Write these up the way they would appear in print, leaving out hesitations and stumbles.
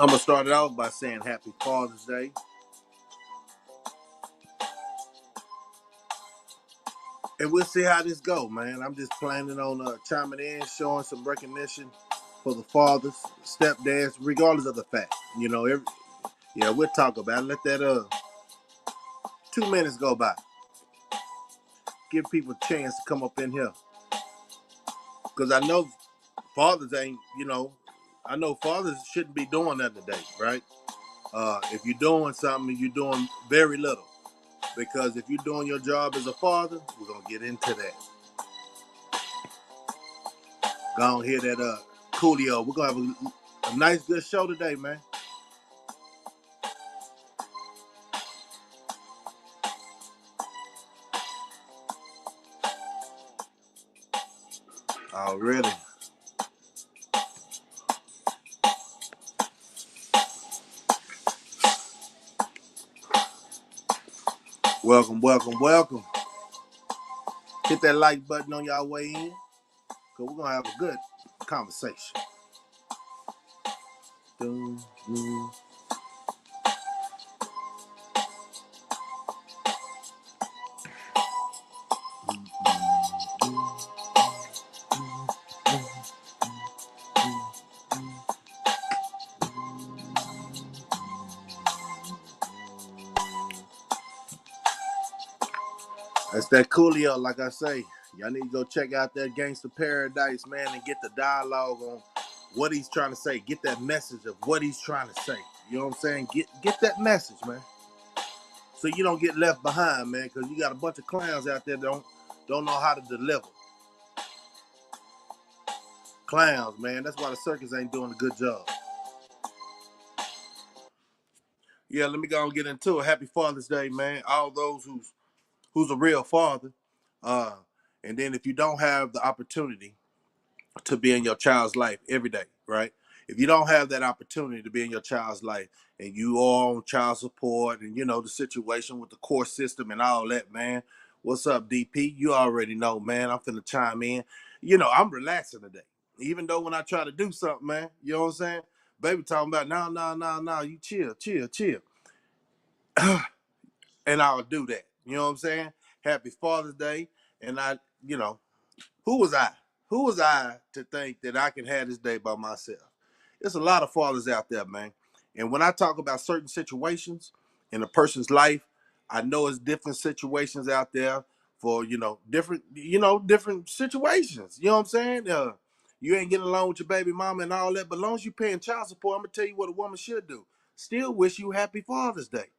I'm gonna start it off by saying Happy Father's Day, and we'll see how this go, man. I'm just planning on chiming in, showing some recognition for the fathers, stepdads, regardless of the fact. Yeah, we'll talk about it. Let that 2 minutes go by. Give people a chance to come up in here, because I know fathers ain't. I know fathers shouldn't be doing that today, right? If you're doing something, you're doing very little. Because if you're doing your job as a father, we're gonna get into that. Gonna hear that Coolio. We're gonna have a nice good show today, man. Oh, really? Welcome, welcome, welcome. Hit that like button on y'all way in, because we're gonna have a good conversation. Dun, dun. That's that Coolio, like I say. Y'all need to go check out that Gangsta Paradise, man, and get the dialogue on what he's trying to say. Get that message of what he's trying to say. You know what I'm saying? Get that message, man. So you don't get left behind, man, because you got a bunch of clowns out there that don't know how to deliver. Clowns, man. That's why the circus ain't doing a good job. Yeah, let me go and get into it. Happy Father's Day, man. All those who's a real father. Uh, and then if you don't have the opportunity to be in your child's life every day, right? If you don't have that opportunity to be in your child's life and you are on child support and you know the situation with the court system and all that, man. What's up, DP? You already know, man. I'm finna chime in. I'm relaxing today. Even though when I try to do something, man, you know what I'm saying? Baby talking about no, no, no, no, you chill, chill, chill. And I'll do that. You know what I'm saying? Happy Father's Day. And you know, who was I? Who was I to think that I could have this day by myself? There's a lot of fathers out there, man. And when I talk about certain situations in a person's life, I know it's different situations out there for, different situations. You know what I'm saying? You ain't getting along with your baby mama and all that, but as long as you're paying child support, I'm gonna tell you what a woman should do. Still wish you happy Father's Day,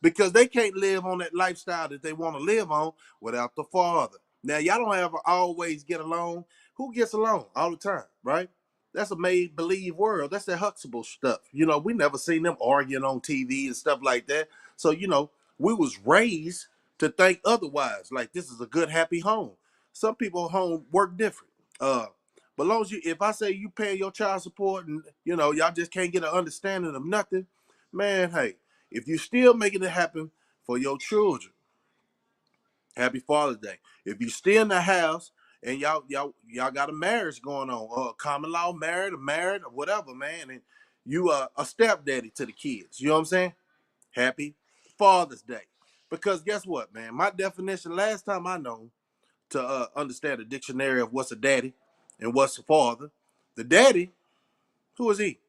because they can't live on that lifestyle that they want to live on without the father. Now, y'all don't ever always get along. Who gets along all the time, right? That's a made-believe world. That's that Huxtable stuff. We never seen them arguing on TV and stuff like that. So, we was raised to think otherwise. Like, this is a good, happy home. Some people home work different. But long as if I say you pay your child support and, y'all just can't get an understanding of nothing, man, hey, if you still making it happen for your children, happy Father's Day. If you still in the house and y'all got a marriage going on, or common law married, or whatever, man, and you are a stepdaddy to the kids, you know what I'm saying? Happy Father's Day. Because guess what, man? My definition last time I know to understand the dictionary of what's a daddy and what's a father, the daddy, who is he?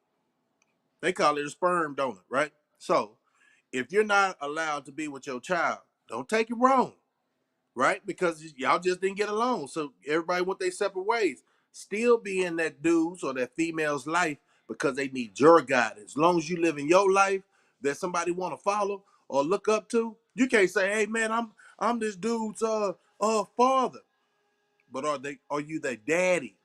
They call it a sperm donor, right? So if you're not allowed to be with your child, don't take it wrong, right? Because y'all just didn't get along. So everybody went their separate ways. Still be in that dude's or that female's life because they need your guidance. As long as you live in your life that somebody want to follow or look up to, you can't say, "Hey man, I'm this dude's father." But are you their daddy?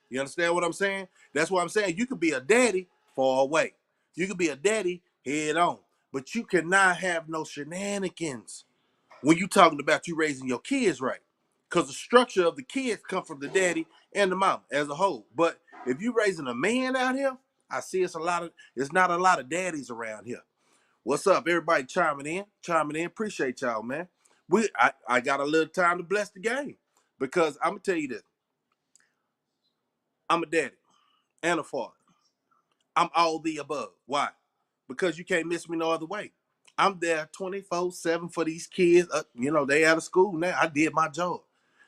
You understand what I'm saying? That's what I'm saying. You could be a daddy far away. You could be a daddy head on. But you cannot have no shenanigans when you talking about you raising your kids right. Because the structure of the kids come from the daddy and the mom as a whole. But if you raising a man out here, I see it's not a lot of daddies around here. What's up? Everybody chiming in. Chiming in. Appreciate y'all, man. I got a little time to bless the game. Because I'm gonna tell you this. I'm a daddy and a father. I'm all the above. Why? Because you can't miss me no other way. I'm there 24/7 for these kids. They out of school now. I did my job.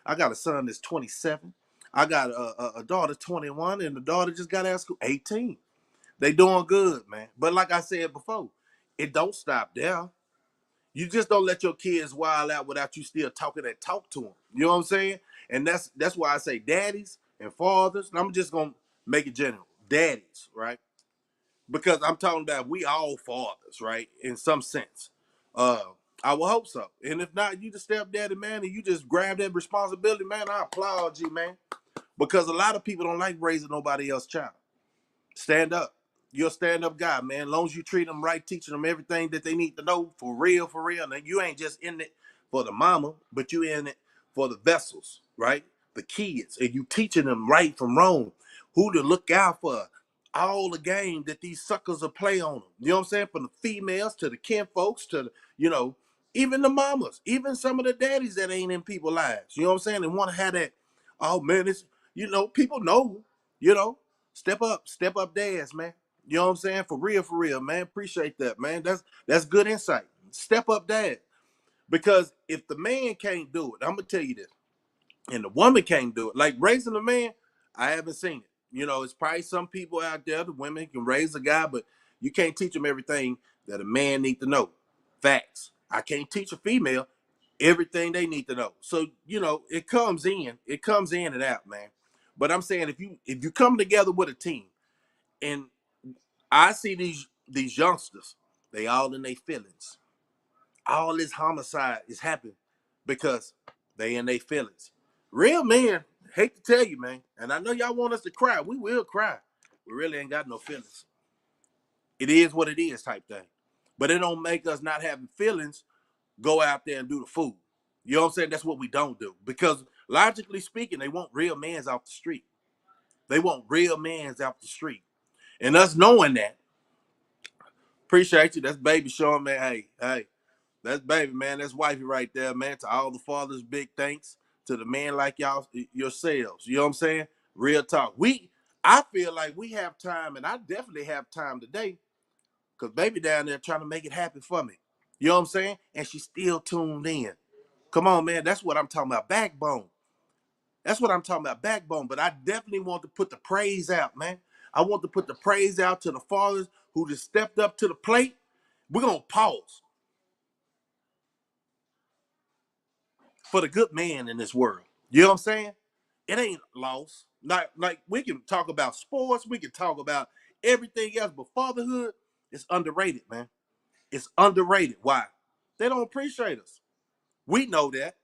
I got a son that's 27. I got a daughter 21, and the daughter just got out of school 18. They doing good, man. But like I said before, it don't stop there. You just don't let your kids wild out without you still talking that talk to them. You know what I'm saying? And that's why I say daddies and fathers. And I'm just gonna make it general. Daddies, right? Because I'm talking about we all fathers, right? In some sense. Uh, I will hope so. And if not, you the stepdaddy, man, and you just grab that responsibility, man. I applaud you, man. Because a lot of people don't like raising nobody else's child. Stand up. You're a stand-up guy, man. As long as you treat them right, teaching them everything that they need to know for real, for real. And you ain't just in it for the mama, but you in it for the vessels, right? The kids. And you teaching them right from wrong, who to look out for, all the game that these suckers will play on them. You know what I'm saying? From the females to the kin folks to the, even the mamas, even some of the daddies that ain't in people's lives. You know what I'm saying? And want to have that, oh man, people know, you know. Step up dads, man. You know what I'm saying? For real, man. Appreciate that, man. That's good insight. Step up dad. Because if the man can't do it, I'm gonna tell you this, and the woman can't do it. Like raising a man, I haven't seen it. It's probably some people out there, the women can raise a guy, but you can't teach them everything that a man need to know. Facts. I can't teach a female everything they need to know. So, it comes in and out, man. But I'm saying if you come together with a team, and I see these youngsters, they all in their feelings. All this homicide is happening because they in their feelings. Real men, hate to tell you, man, and I know y'all want us to cry. We will cry. We really ain't got no feelings. It is what it is type thing. But it don't make us not having feelings go out there and do the fool. You know what I'm saying? That's what we don't do. Because logically speaking, they want real mans off the street. They want real mans off the street. And us knowing that, appreciate you. That's baby showing me, hey, that's baby, man. That's wifey right there, man. To all the fathers, big thanks. To the man like y'all yourselves. You know what I'm saying? Real talk. I feel like we have time, and I definitely have time today, because baby down there trying to make it happen for me. You know what I'm saying? And she's still tuned in. Come on, man. That's what I'm talking about. Backbone. That's what I'm talking about. Backbone. But I definitely want to put the praise out, man. I want to put the praise out to the fathers who just stepped up to the plate. We're going to pause for the good man in this world. You know what I'm saying? It ain't lost. Like we can talk about sports, we can talk about everything else, but fatherhood is underrated, man. It's underrated. Why? They don't appreciate us. We know that.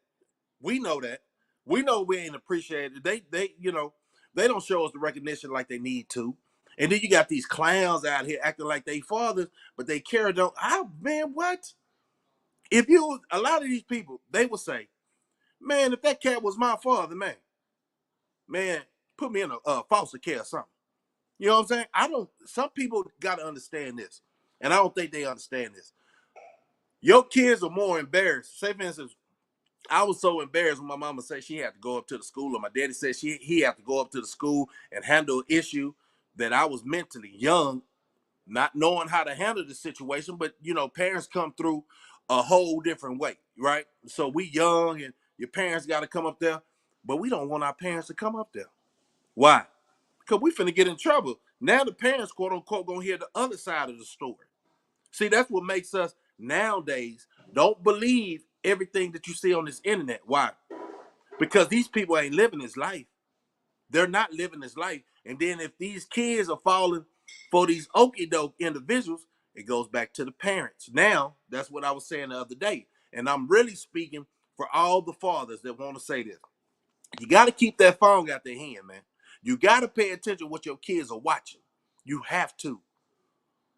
We know that. We know we ain't appreciated. They don't show us the recognition like they need to. And then you got these clowns out here acting like they fathers, but they care don't. Man, what? If a lot of these people, they will say, man, if that cat was my father, man, put me in a foster care or something. You know what I'm saying? Some people got to understand this. And I don't think they understand this. Your kids are more embarrassed. Say, for instance, I was so embarrassed when my mama said she had to go up to the school, or my daddy said he had to go up to the school and handle an issue, that I was mentally young, not knowing how to handle the situation. But parents come through a whole different way, right? So we young, and your parents got to come up there, but we don't want our parents to come up there. Why? Because we finna get in trouble. Now the parents, quote unquote, gonna hear the other side of the story. See, that's what makes us nowadays don't believe everything that you see on this internet. Why? Because these people ain't living this life. They're not living this life. And then if these kids are falling for these okie doke individuals, it goes back to the parents. Now, that's what I was saying the other day. And I'm really speaking for all the fathers that want to say this. You got to keep that phone out their hand, man. You got to pay attention to what your kids are watching. You have to.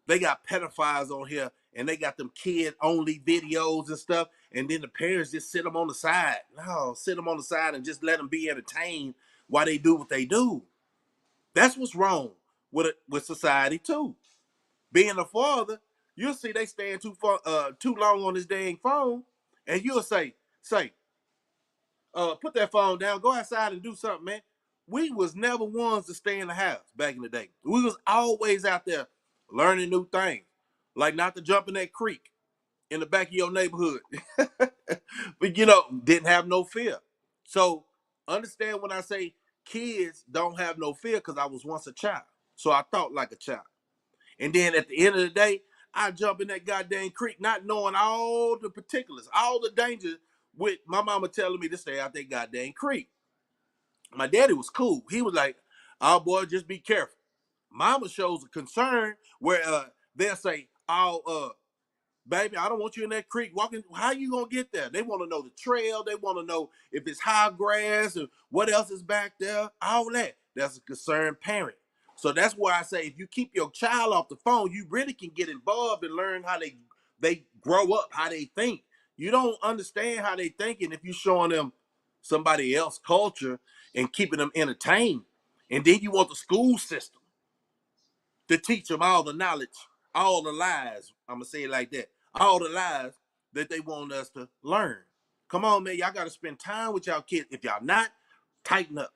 They got pedophiles on here, and they got them kid-only videos and stuff, and then the parents just sit them on the side. No, sit them on the side and just let them be entertained while they do what they do. That's what's wrong with society, too. Being a father, you'll see they staying too long on this dang phone, and you'll say, put that phone down, go outside and do something, man. we was never ones to stay in the house back in the day. We was always out there learning new things, like not to jump in that creek in the back of your neighborhood. But didn't have no fear. So understand when I say kids don't have no fear, because I was once a child. So I thought like a child. And then at the end of the day, I jump in that goddamn creek, not knowing all the particulars, all the dangers, with my mama telling me to stay out that goddamn creek. My daddy was cool. He was like, "Oh boy, just be careful." Mama shows a concern where they'll say, "Oh, baby, I don't want you in that creek walking. How you gonna get there?" They want to know the trail. They want to know if it's high grass and what else is back there. All that. That's a concerned parent. So that's why I say, if you keep your child off the phone, you really can get involved and learn how they grow up, how they think. You don't understand how they thinking if you showing them somebody else culture and keeping them entertained. And then you want the school system to teach them all the knowledge, all the lies. I'm gonna say it like that. All the lies that they want us to learn. Come on, man. Y'all gotta spend time with y'all kids. If y'all not, tighten up.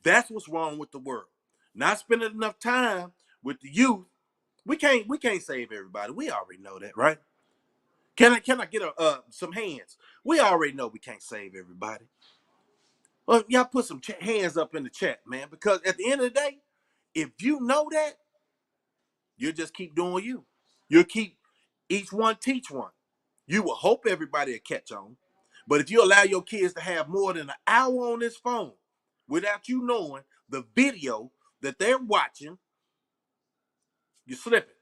That's what's wrong with the world. Not spending enough time with the youth. We can't save everybody. We already know that, right? Can I get some hands? We already know we can't save everybody. Well, y'all put some hands up in the chat, man, because at the end of the day, if you know that, you'll just keep doing you. You'll keep each one teach one. You will hope everybody will catch on. But if you allow your kids to have more than an hour on this phone without you knowing the video that they're watching, you're slipping.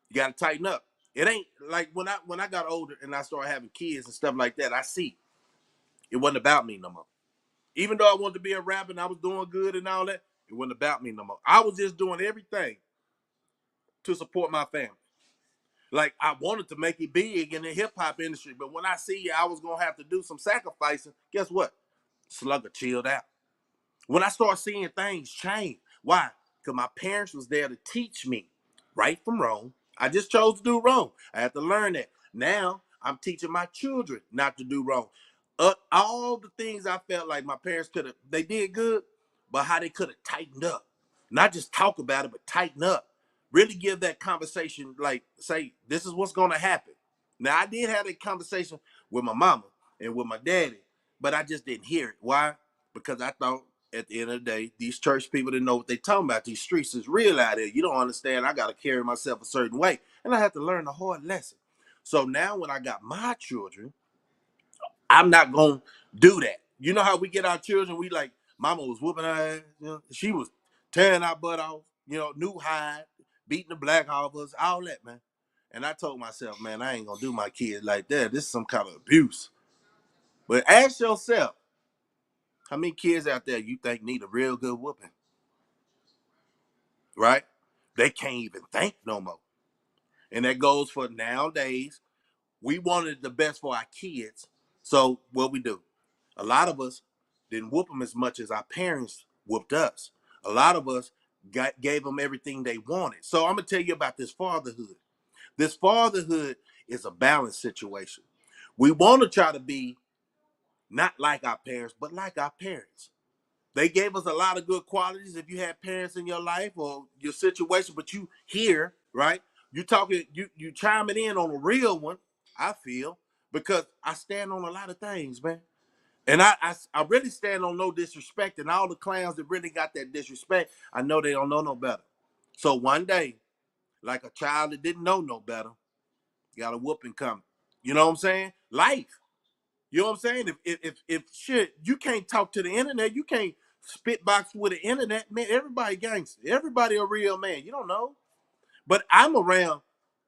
You got to tighten up. It ain't like when I got older and I started having kids and stuff like that, I see it wasn't about me no more. Even though I wanted to be a rapper and I was doing good and all that, it wasn't about me no more. I was just doing everything to support my family. Like, I wanted to make it big in the hip hop industry, but when I see I was gonna have to do some sacrificing, guess what? Slugger chilled out. When I start seeing things change, why? Because my parents was there to teach me right from wrong. I just chose to do wrong. I had to learn that. Now I'm teaching my children not to do wrong. All the things I felt like my parents could have, they did good, but how they could have tightened up. Not just talk about it, but tighten up. Really give that conversation, like, say, this is what's going to happen. Now, I did have a conversation with my mama and with my daddy, but I just didn't hear it. Why? Because I thought at the end of the day, these church people didn't know what they talking about. These streets is real out here. You don't understand. I got to carry myself a certain way. And I had to learn a hard lesson. So now when I got my children, I'm not going to do that. You know how we get our children? We like, mama was whooping her ass. She was tearing our butt off, new hide, beating the black off us, all that, man. And I told myself, man, I ain't going to do my kids like that. This is some kind of abuse. But ask yourself, how many kids out there you think need a real good whooping? Right? They can't even think no more. And that goes for nowadays. We wanted the best for our kids. So what we do? A lot of us didn't whoop them as much as our parents whooped us. A lot of us gave them everything they wanted. So I'm going to tell you about this fatherhood. This fatherhood is a balanced situation. We want to try to be not like our parents, but like our parents. They gave us a lot of good qualities. If you had parents in your life or your situation, but you here, right? You talking, you chiming in on a real one. I feel, because I stand on a lot of things, man. And I really stand on no disrespect. And all the clowns that really got that disrespect, I know they don't know no better. So one day, like a child that didn't know no better, got a whooping coming. You know what I'm saying? Life. You know what I'm saying? If shit, you can't talk to the internet, you can't spitbox with the internet, man. Everybody gangster. Everybody a real man. You don't know. But I'm around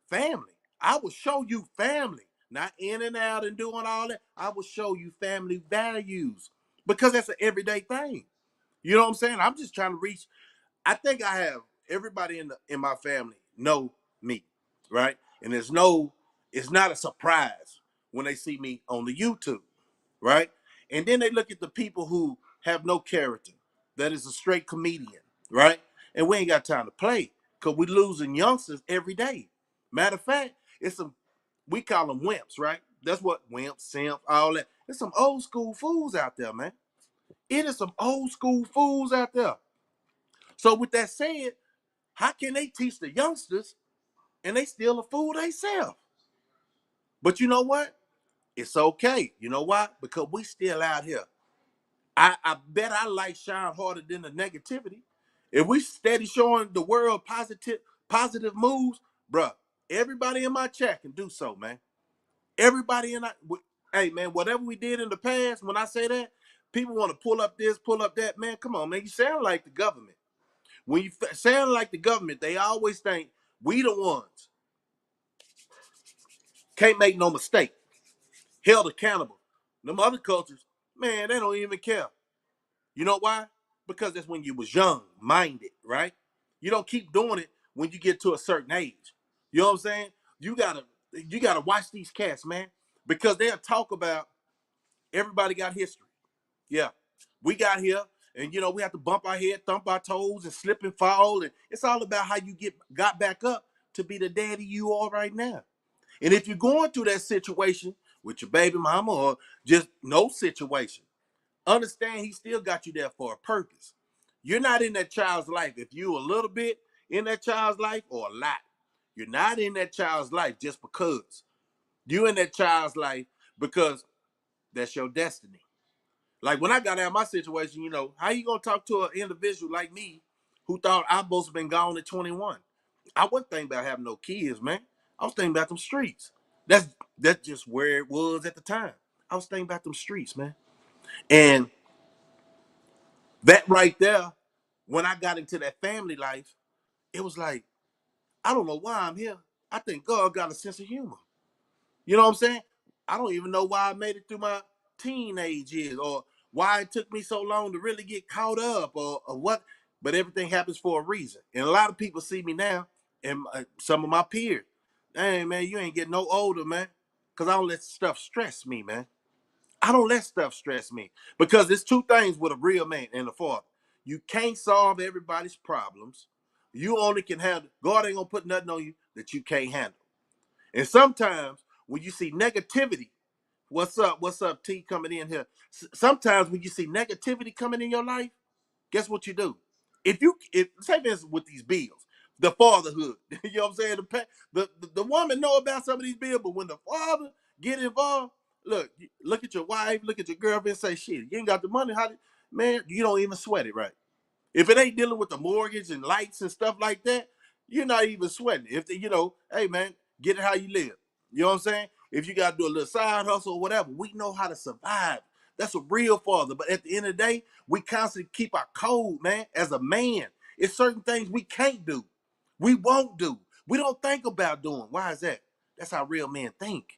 family. I will show you family. Not in and out and doing all that. I will show you family values. Because that's an everyday thing. You know what I'm saying? I'm just trying to reach. I think I have everybody in my family know me, right? And it's not a surprise when they see me on the YouTube, right? And then they look at the people who have no character, that is a straight comedian, right? And we ain't got time to play because we losing youngsters every day. Matter of fact, it's some, we call them wimps, right? That's what wimps, simp, all that. There's some old school fools out there, man. It is some old school fools out there. So with that said, how can they teach the youngsters and they still a fool themselves? But you know what? It's okay. You know why? Because we still out here. I bet our light shine harder than the negativity. If we steady showing the world positive moves, bruh, everybody in my chat can do so, man. Everybody in our, hey man, whatever we did in the past, when I say that, people want to pull up this, pull up that, man. Come on, man. You sound like the government. When you sound like the government, they always think we the ones can't make no mistake, held accountable. Them other cultures, man, they don't even care. You know why? Because that's when you was young, minded, right? You don't keep doing it when you get to a certain age. You know what I'm saying? You gotta watch these cats, man, because they'll talk about everybody got history. Yeah, we got here, and we have to bump our head, thump our toes, and slip and fall, and it's all about how you got back up to be the daddy you are right now. And if you're going through that situation with your baby mama or just no situation, understand he still got you there for a purpose. You're not in that child's life if you a little bit in that child's life or a lot. You're not in that child's life just because. You in that child's life because that's your destiny. Like when I got out of my situation, how you gonna talk to an individual like me who thought I supposed to been gone at 21? I wasn't thinking about having no kids, man. I was thinking about them streets. That's that's just where it was at the time. I was thinking about them streets, man. And that right there, when I got into that family life, it was like, I don't know why I'm here. I think God got a sense of humor. You know what I'm saying? I don't even know why I made it through my teenage years or why it took me so long to really get caught up or what. But everything happens for a reason. And a lot of people see me now and some of my peers. Hey, man, you ain't getting no older, man. Because I don't let stuff stress me, man. I don't let stuff stress me because there's two things with a real man and a father. You can't solve everybody's problems. You only can handle. God ain't gonna put nothing on you that you can't handle. And sometimes when you see negativity, what's up? What's up? T coming in here. Sometimes when you see negativity coming in your life, guess what you do? If say this with these bills, the fatherhood, you know what I'm saying? The woman know about some of these bills, but when the father get involved, look at your wife, look at your girlfriend, say shit, you ain't got the money. Man, you don't even sweat it, right? If it ain't dealing with the mortgage and lights and stuff like that, you're not even sweating. If hey man, get it how you live. You know what I'm saying? If you gotta do a little side hustle or whatever, we know how to survive. That's a real father. But at the end of the day, we constantly keep our code, man. As a man, it's certain things we can't do. We won't do. We don't think about doing. Why is that? That's how real men think.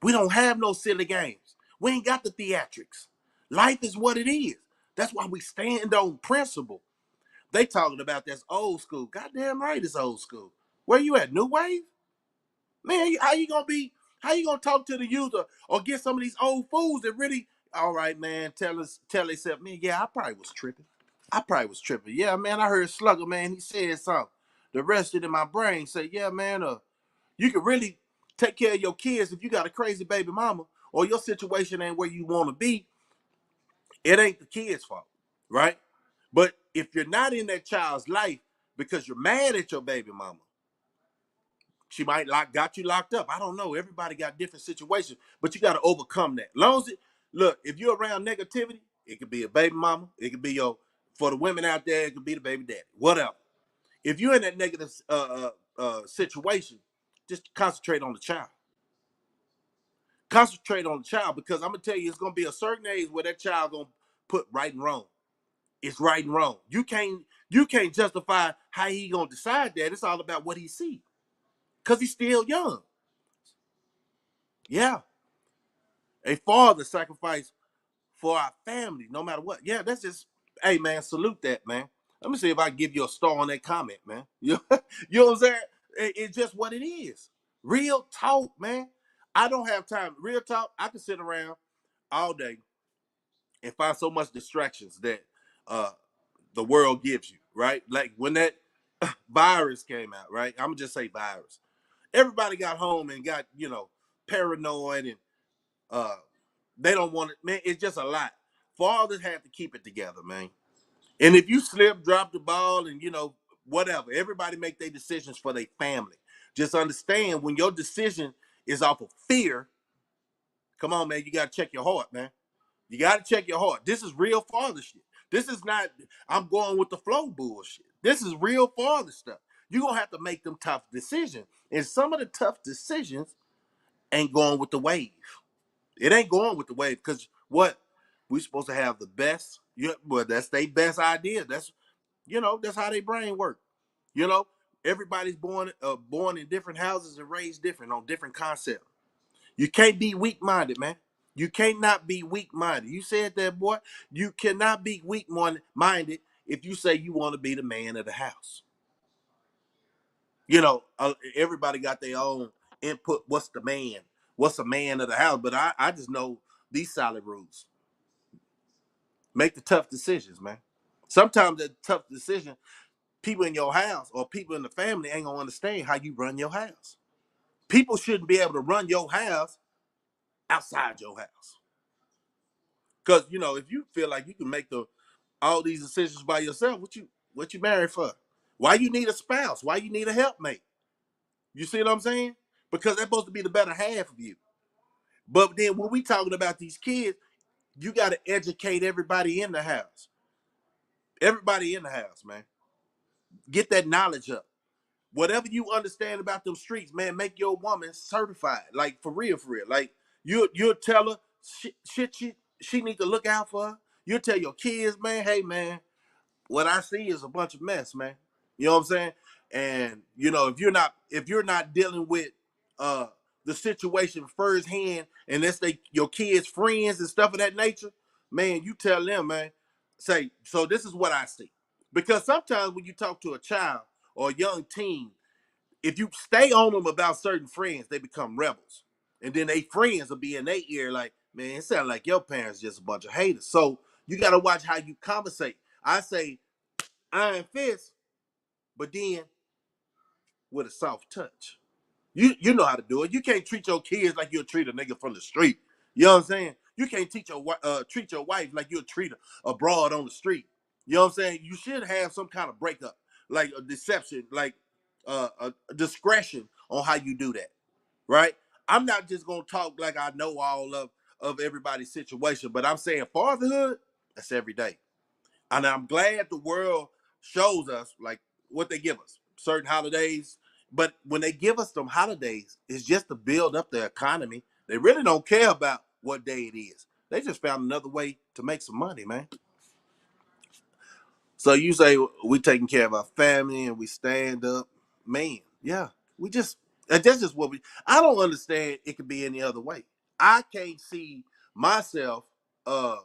We don't have no silly games. We ain't got the theatrics. Life is what it is. That's why we stand on principle. They talking about that's old school. Goddamn right, it's old school. Where you at? New wave? Man, how you gonna be? How you gonna talk to the user or get some of these old fools that really? All right, man. Tell themselves, man. Yeah, I probably was tripping. I probably was tripping. Yeah, man. I heard Slugger, man. He said something. The rest of it in my brain say, yeah, man. You can really take care of your kids if you got a crazy baby mama or your situation ain't where you want to be. It ain't the kid's fault, right? But if you're not in that child's life because you're mad at your baby mama, she might got you locked up. I don't know. Everybody got different situations, but you got to overcome that. Long as look, if you're around negativity, it could be a baby mama, it could be for the women out there, it could be the baby daddy, whatever. If you're in that negative situation, just concentrate on the child. Concentrate on the child because I'm gonna tell you, it's gonna be a certain age where that child gonna put right and wrong. It's right and wrong. You can't justify how he gonna decide that. It's all about what he see. Cause he's still young. Yeah. A father sacrificed for our family, no matter what. Yeah, that's just hey man, salute that, man. Let me see if I can give you a star on that comment, man. You know what I'm saying? It's just what it is. Real talk, man. I don't have time. Real talk, I can sit around all day and find so much distractions that uh the world gives you, right? Like when that virus came out, right? I'm gonna just say virus. Everybody got home and got, paranoid and uh they don't want it, man. It's just a lot. fathers have to keep it together, man. And if you slip, drop the ball, and whatever, everybody make their decisions for their family. Just understand when your decision is off of fear. Come on, man, you gotta check your heart, man. You gotta check your heart. This is real father shit. This is not I'm going with the flow bullshit. This is real father stuff. You're gonna have to make them tough decisions. And some of the tough decisions ain't going with the wave. It ain't going with the wave because what we supposed to have the best. Well, that's their best idea. That's how their brain work. You know, everybody's born in different houses and raised different on different concepts. You can't be weak minded, man. You can't not be weak minded. You said that, boy. You cannot be weak minded if you say you want to be the man of the house. Everybody got their own input. What's the man? What's a man of the house? But I just know these solid rules. Make the tough decisions, man. Sometimes that tough decision, people in your house or people in the family ain't gonna understand how you run your house. People shouldn't be able to run your house outside your house. Because if you feel like you can make all these decisions by yourself, what you married for? Why you need a spouse? Why you need a helpmate? You see what I'm saying? Because they're supposed to be the better half of you. But then when we talking about these kids, you got to educate everybody in the house. Everybody in the house, man. Get that knowledge up. Whatever you understand about them streets, man, make your woman certified. Like for real, for real. Like you'll tell her shit she need to look out for her. You'll tell your kids, man, hey man, what I see is a bunch of mess, man. You know what I'm saying? And if you're not dealing with uh the situation firsthand, and let's say your kids' friends and stuff of that nature, man, you tell them, man, say, so this is what I see. Because sometimes when you talk to a child or a young teen, if you stay on them about certain friends, they become rebels. And then they friends will be in their ear like, man, it sounds like your parents just a bunch of haters. So you got to watch how you conversate. I say iron fist, but then with a soft touch. You know how to do it. You can't treat your kids like you'll treat a nigga from the street. You know what I'm saying? You can't treat your wife like you'll treat a broad on the street. You know what I'm saying? You should have some kind of breakup, like a deception, like a discretion on how you do that, right? I'm not just gonna talk like I know all of everybody's situation, but I'm saying fatherhood, that's every day. And I'm glad the world shows us like what they give us, certain holidays. But when they give us them holidays, it's just to build up the economy. They really don't care about what day it is. They just found another way to make some money, man. So you say we taking care of our family and we stand up, man. Yeah, we just that's just what we. I don't understand. It could be any other way. I can't see myself. Uh,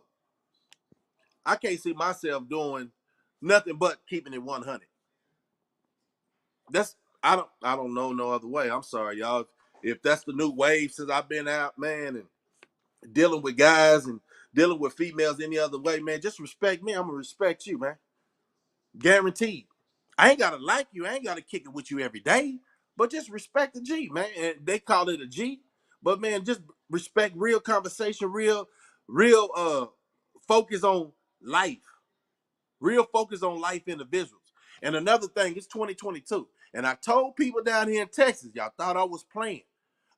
I can't see myself doing nothing but keeping it 100. That's I don't know no other way. I'm sorry, y'all. If that's the new wave since I've been out, man, and dealing with guys and dealing with females any other way, man, just respect me. I'm gonna respect you, man. Guaranteed. I ain't gotta like you. I ain't gotta kick it with you every day, but just respect the G, man. And they call it a G, but man, just respect real conversation, real focus on life. Real focus on life individuals. And another thing, it's 2022. And I told people down here in Texas, y'all thought I was playing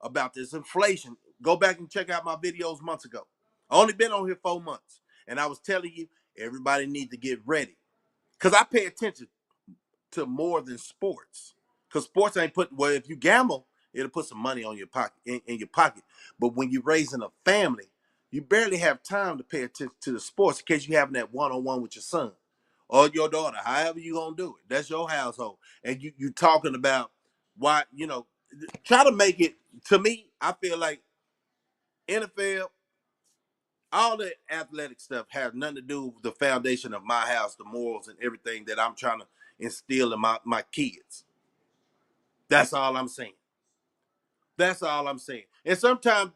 about this inflation. Go back and check out my videos months ago. I only been on here 4 months. And I was telling you, everybody needs to get ready. Because I pay attention to more than sports. Because sports ain't put, well, if you gamble, it'll put some money on your pocket in your pocket. But when you're raising a family, you barely have time to pay attention to the sports in case you're having that one-on-one with your son or your daughter, however you gonna do it. That's your household. And you talking about why, try to make it to me, I feel like NFL, all the athletic stuff has nothing to do with the foundation of my house, the morals and everything that I'm trying to instill in my kids. That's all I'm saying. That's all I'm saying. And sometimes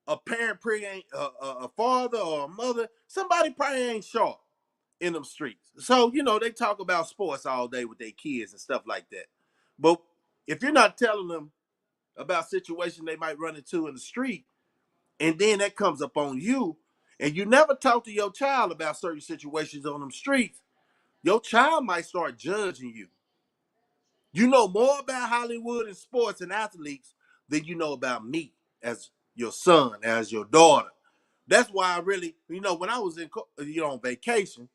a parent probably ain't a father or a mother, somebody probably ain't sharp in them streets. So, they talk about sports all day with their kids and stuff like that. But if you're not telling them about situations they might run into in the street, and then that comes up on you, and you never talk to your child about certain situations on them streets, your child might start judging you. You know more about Hollywood and sports and athletes than you know about me as your son, as your daughter. That's why I really, when I was on vacation,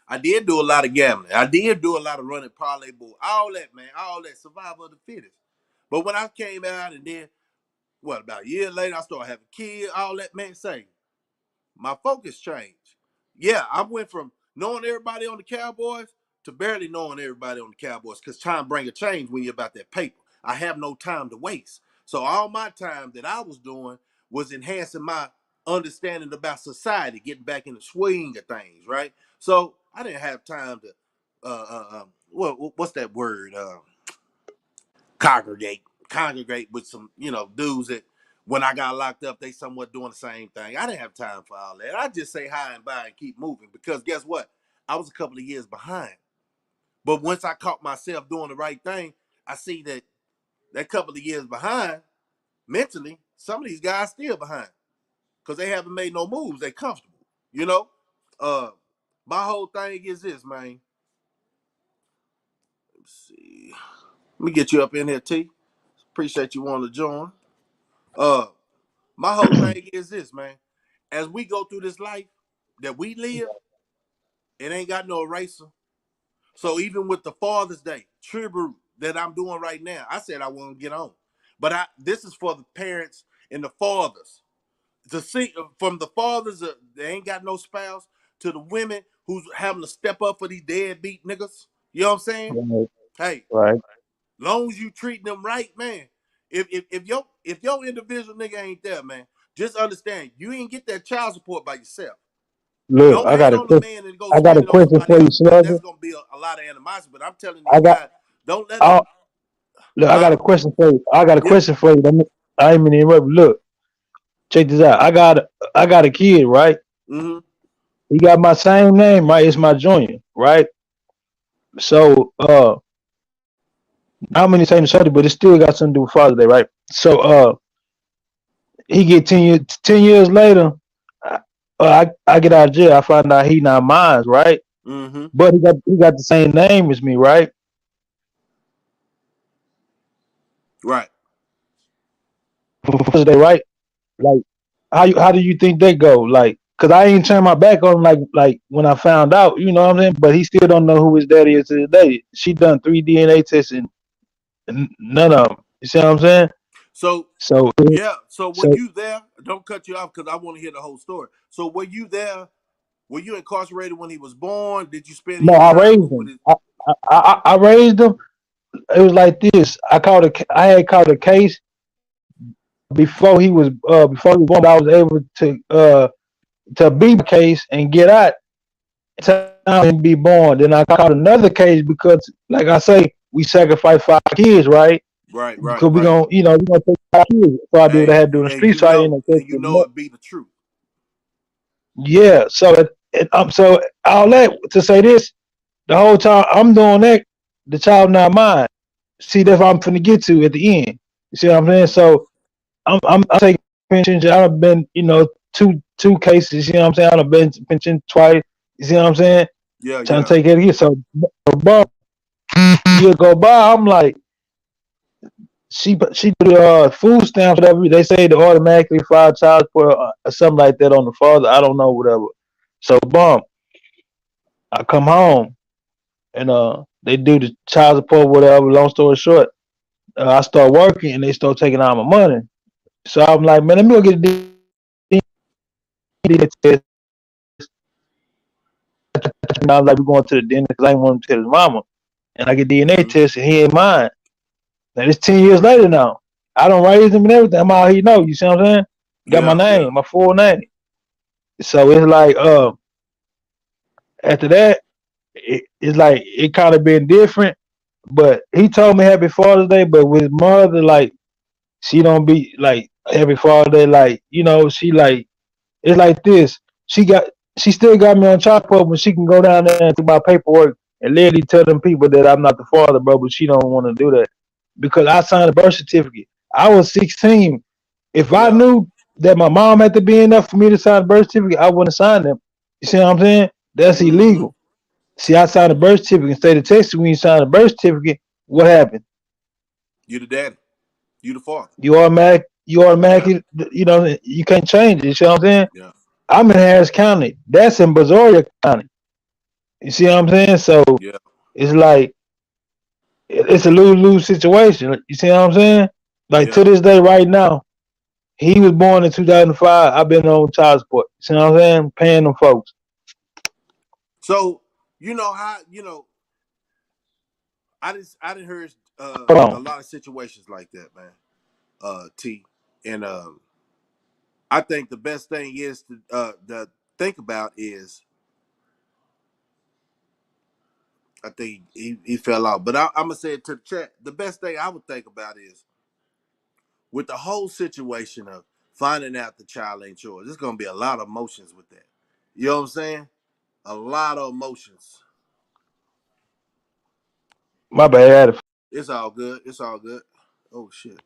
I did do a lot of gambling. I did do a lot of running parlay board, all that, man, all that survival of the fittest. But when I came out and then, about a year later, I started having kids, all that, man, say, my focus changed. Yeah, I went from knowing everybody on the Cowboys to barely knowing everybody on the Cowboys because time bring a change when you're about that paper. I have no time to waste. So all my time that I was doing was enhancing my understanding about society, getting back in the swing of things, right? So I didn't have time to, what's that word? Congregate with some, dudes that when I got locked up, they somewhat doing the same thing. I didn't have time for all that. I just say hi and bye and keep moving because guess what? I was a couple of years behind. But once I caught myself doing the right thing, I see that couple of years behind, mentally, some of these guys still behind because they haven't made no moves. They comfortable, you know? My whole thing is this, man. Let's see. Let me get you up in here, T. Appreciate you wanting to join. My whole thing is this, man. As we go through this life that we live, it ain't got no eraser. So even with the Father's Day tribute that I'm doing right now, I said I want to get on. But this is for the parents and the fathers. To see from the fathers that they ain't got no spouse to the women who's having to step up for these deadbeat niggas. You know what I'm saying? Right. Hey, Right. long as you treat them right, man. If your individual nigga ain't there, man, just understand you ain't get that child support by yourself. Look, Don't hate on the man and go I got spend a it on question somebody for you, else because Slugger. that's gonna be a lot of animosity. But I'm telling I these got guys, don't let them. I, look, I got Huh? a question for you. I got a Yeah. question for you. I ain't even interrupt. Look, check this out. I got a kid, right? Mm-hmm. He got my same name, right? It's my junior, right? So I'm gonna say the subject, but it still got something to do with Father's Day, right? So he get 10 years later, I, I get out of jail. I find out he not mine, right? Mm-hmm. But he got the same name as me, right? Right. Father's Day, right? Like how do you think they go? Like, cause I ain't turned my back on him like when I found out, you know what I'm saying? But he still don't know who his daddy is to this day. She done 3 DNA tests and none of them. You see what I'm saying? So So yeah. So were so you there? Don't cut you off because I want to hear the whole story. So were you there? Were you incarcerated when he was born? Did you spend no, any I time raised with him. his? I raised him. It was like this. I had caught a case before he was born. I was able to beat the case and get out and be born. Then I caught another case because, like I say, we sacrificed 5 kids, right? Right. Right. Because we Right. gonna, we gonna take 5 kids. So I do what I Hey, had to do in the and streets. So I ended up taking them. it be the truth. Yeah. So all that to say this, the whole time I'm doing that, the child not mine. See, that's what I'm finna get to at the end. You see what I'm saying? So I'm taking pension. I've been, two cases. You know what I'm saying? I've been pension twice. You see what I'm saying? Yeah. Trying to Yeah. take care of you. So, but year go by, I'm like, she do the food stamps, whatever. They say to automatically file child support or something like that on the father. I don't know, whatever. So, I come home and they do the child support, whatever. Long story short, I start working and they start taking out my money. So I'm like, man, let me go get a DNA test. I was like, we're going to the dentist because I didn't want to tell his mama. And I get DNA Mm-hmm. test and he ain't mine. Now it's 10 years later now. I don't raise him and everything. I'm all he know. You see what I'm saying? Got my Yeah. Yeah. name, my full name. So it's like after that, it's like it kind of been different. But he told me Happy Father's Day, but with his mother, like she don't be like Happy Father's Day, like she like it's like this. She still got me on chop up when she can go down there and do my paperwork and literally tell them people that I'm not the father, bro. But she don't want to do that because I signed a birth certificate. I was 16. If I Yeah. knew. that my mom had to be in there for me to sign the birth certificate, I wouldn't sign them. You see what I'm saying? That's Mm-hmm. illegal. See, I signed a birth certificate. Instead of Texas, when you sign a birth certificate, what happened? You the daddy. You the father. You Yeah. automatically, you can't change it. You see what I'm saying? Yeah. I'm in Harris County. That's in Brazoria County. You see what I'm saying? So Yeah. it's like it's a lose-lose situation. You see what I'm saying? Like Yeah. to this day, right now, he was born in 2005. I've been on child support. You see what I'm saying? Paying them folks. So you know how I didn't heard Hold a on. lot of situations like that, man. T and I think the best thing is to think about is I think he fell out, but I'm gonna say it to the chat. The best thing I would think about is with the whole situation of finding out the child ain't yours. There's gonna be a lot of emotions with that. You know what I'm saying? A lot of emotions. My bad. It's all good. It's all good. Oh shit.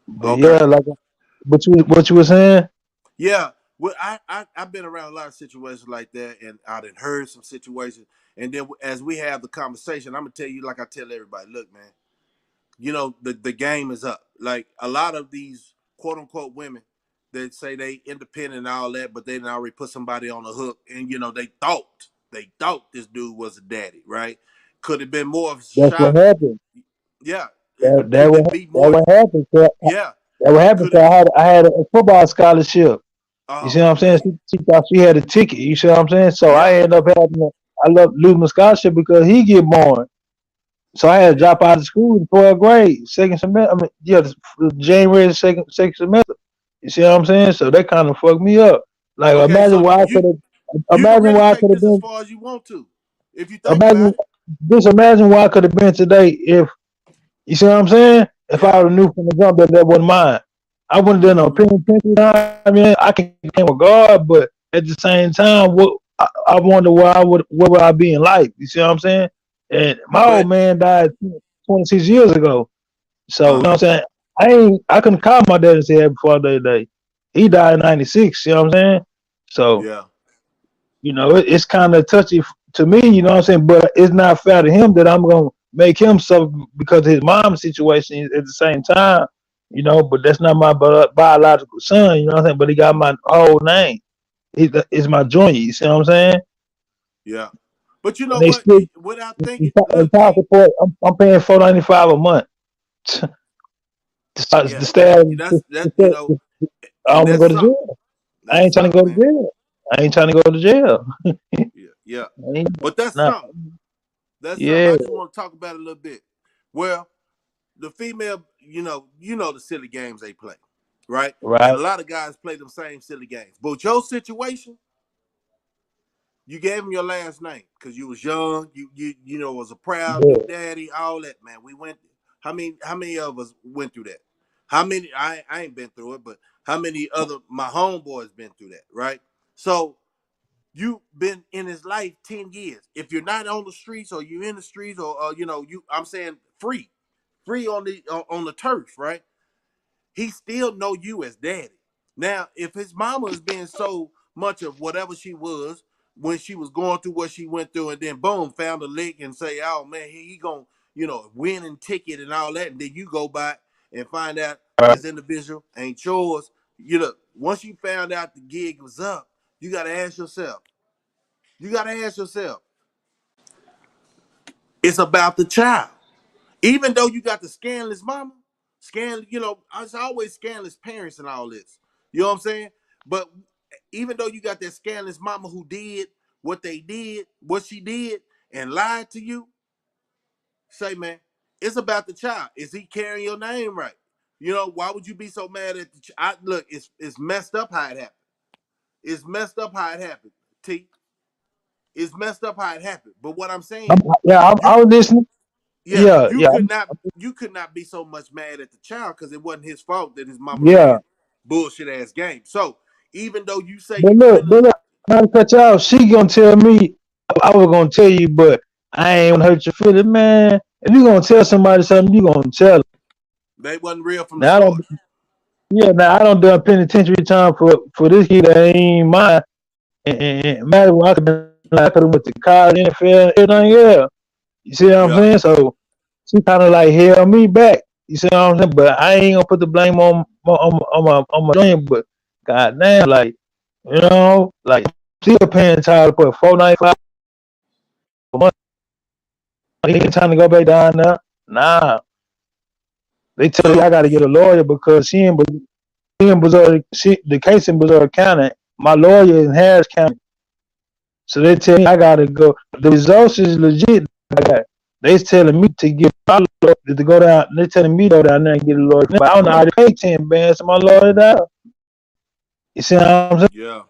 But Okay. yeah, like what you were saying. Yeah. Well, I've been around a lot of situations like that, and I done heard some situations. And then as we have the conversation, I'm gonna tell you, like I tell everybody, look, man, the game is up. Like a lot of these quote unquote women that say they independent and all that, but they done already put somebody on the hook, and they thought this dude was a daddy, right? Could have been more of a That's what shot. happened. Yeah. That that Could what it be that more? what happened. So Yeah. that what happened. Could So it be? I had a football scholarship. You see Oh what I'm saying? man. She thought she had a ticket. You see what I'm saying? So I Yeah. ended up having I love losing my scholarship because he get born. So I had to Yeah. drop out of school in 12th grade, second semester. I mean, yeah, January second semester. You see what I'm saying? So that kind of fucked me up. Like Okay. So you can imagine really where I take could have this as been. far as you want to, if you think Imagine about it. imagine where I could have been today if you see what I'm saying. If I Yeah. would have knew from the jump that that wasn't mine, I wouldn't have done no Mm-hmm. penitentiary time. I mean, I can claim a guard, but at the same time, I wonder where would I be in life? You see what I'm saying? And my old But man died 26 years ago. So, you know uh-huh. what I'm saying? I couldn't call my dad and say happy Father's Day. He died in 96, you know what I'm saying? So, Yeah. it's kind of touchy to me, you know what I'm saying? But it's not fair to him that I'm going to make him suffer because of his mom's situation at the same time, but that's not my biological son, you know what I'm saying? But he got my whole name. It's my joint, you see what I'm saying? Yeah. But you And know they what? still, Without in thinking, in look, child T. support, I'm paying $495 a month to Yeah. stay, That's to that. stay, I And don't want to that's go to something. jail. I That's ain't trying to something, go to man. jail. I ain't trying to go to jail. Yeah. Yeah. I ain't, But that's nah. something. That's something. Yeah, I just want to talk about it a little bit. Well, the female, the silly games they play, right? And right. a lot of guys play them same silly games. But your situation, you gave him your last name because you was young. You was a proud new Yeah, daddy. All that, man. We went. How many of us went through that? How many? I ain't been through it, but how many other my homeboys been through that, right? So you've been in his life 10 years. If you're not on the streets or you're in the streets or I'm saying free on the turf, right? He still know you as daddy. Now, if his mama is being so much of whatever she was when she was going through what she went through, and then boom, found a lick and say, "Oh man, he gonna win and ticket and all that," and then you go back and find out right. this individual ain't yours. Once you found out the gig was up, you gotta ask yourself. You gotta ask yourself. It's about the child. Even though you got the scandalous mama, it's always scandalous parents and all this. You know what I'm saying? But even though you got that scandalous mama who did what she did, and lied to you, say, man, it's about the child. Is he carrying your name right? Why would you be so mad at the child? Look, it's messed up how it happened. It's messed up how it happened. T. It's messed up how it happened. But what I'm saying, I you was listening. yeah, Yeah, you yeah, could not you could not be so much mad at the child because it wasn't his fault that his mama yeah. ran bullshit ass game. So even though you say But you look, feeling not to cut you out. She gonna tell me. I was gonna tell you, but I ain't gonna hurt your feelings, man. If you gonna tell somebody something, you gonna tell them. They wasn't real from the Now I don't. start. Yeah, now I don't do a penitentiary time for this kid that ain't mine. And matter what, I could been like I could have went to college, NFL, everything. Yeah, you see what I'm Yeah. saying? So she kind of like held me back. You see what I'm saying? But I ain't gonna put the blame on my dream. But goddamn, like like still paying child support $495 a month. He ain't time to go back down there. Nah, they tell me I So got to get a lawyer because the case in Missouri County. My lawyer in Harris County. So they tell me I gotta go. The results is legit. They telling me to get my lawyer to go down. They telling me to go down there and get a lawyer. But I don't know how to pay 10 bands to my lawyer down. You see what I'm saying? yeah.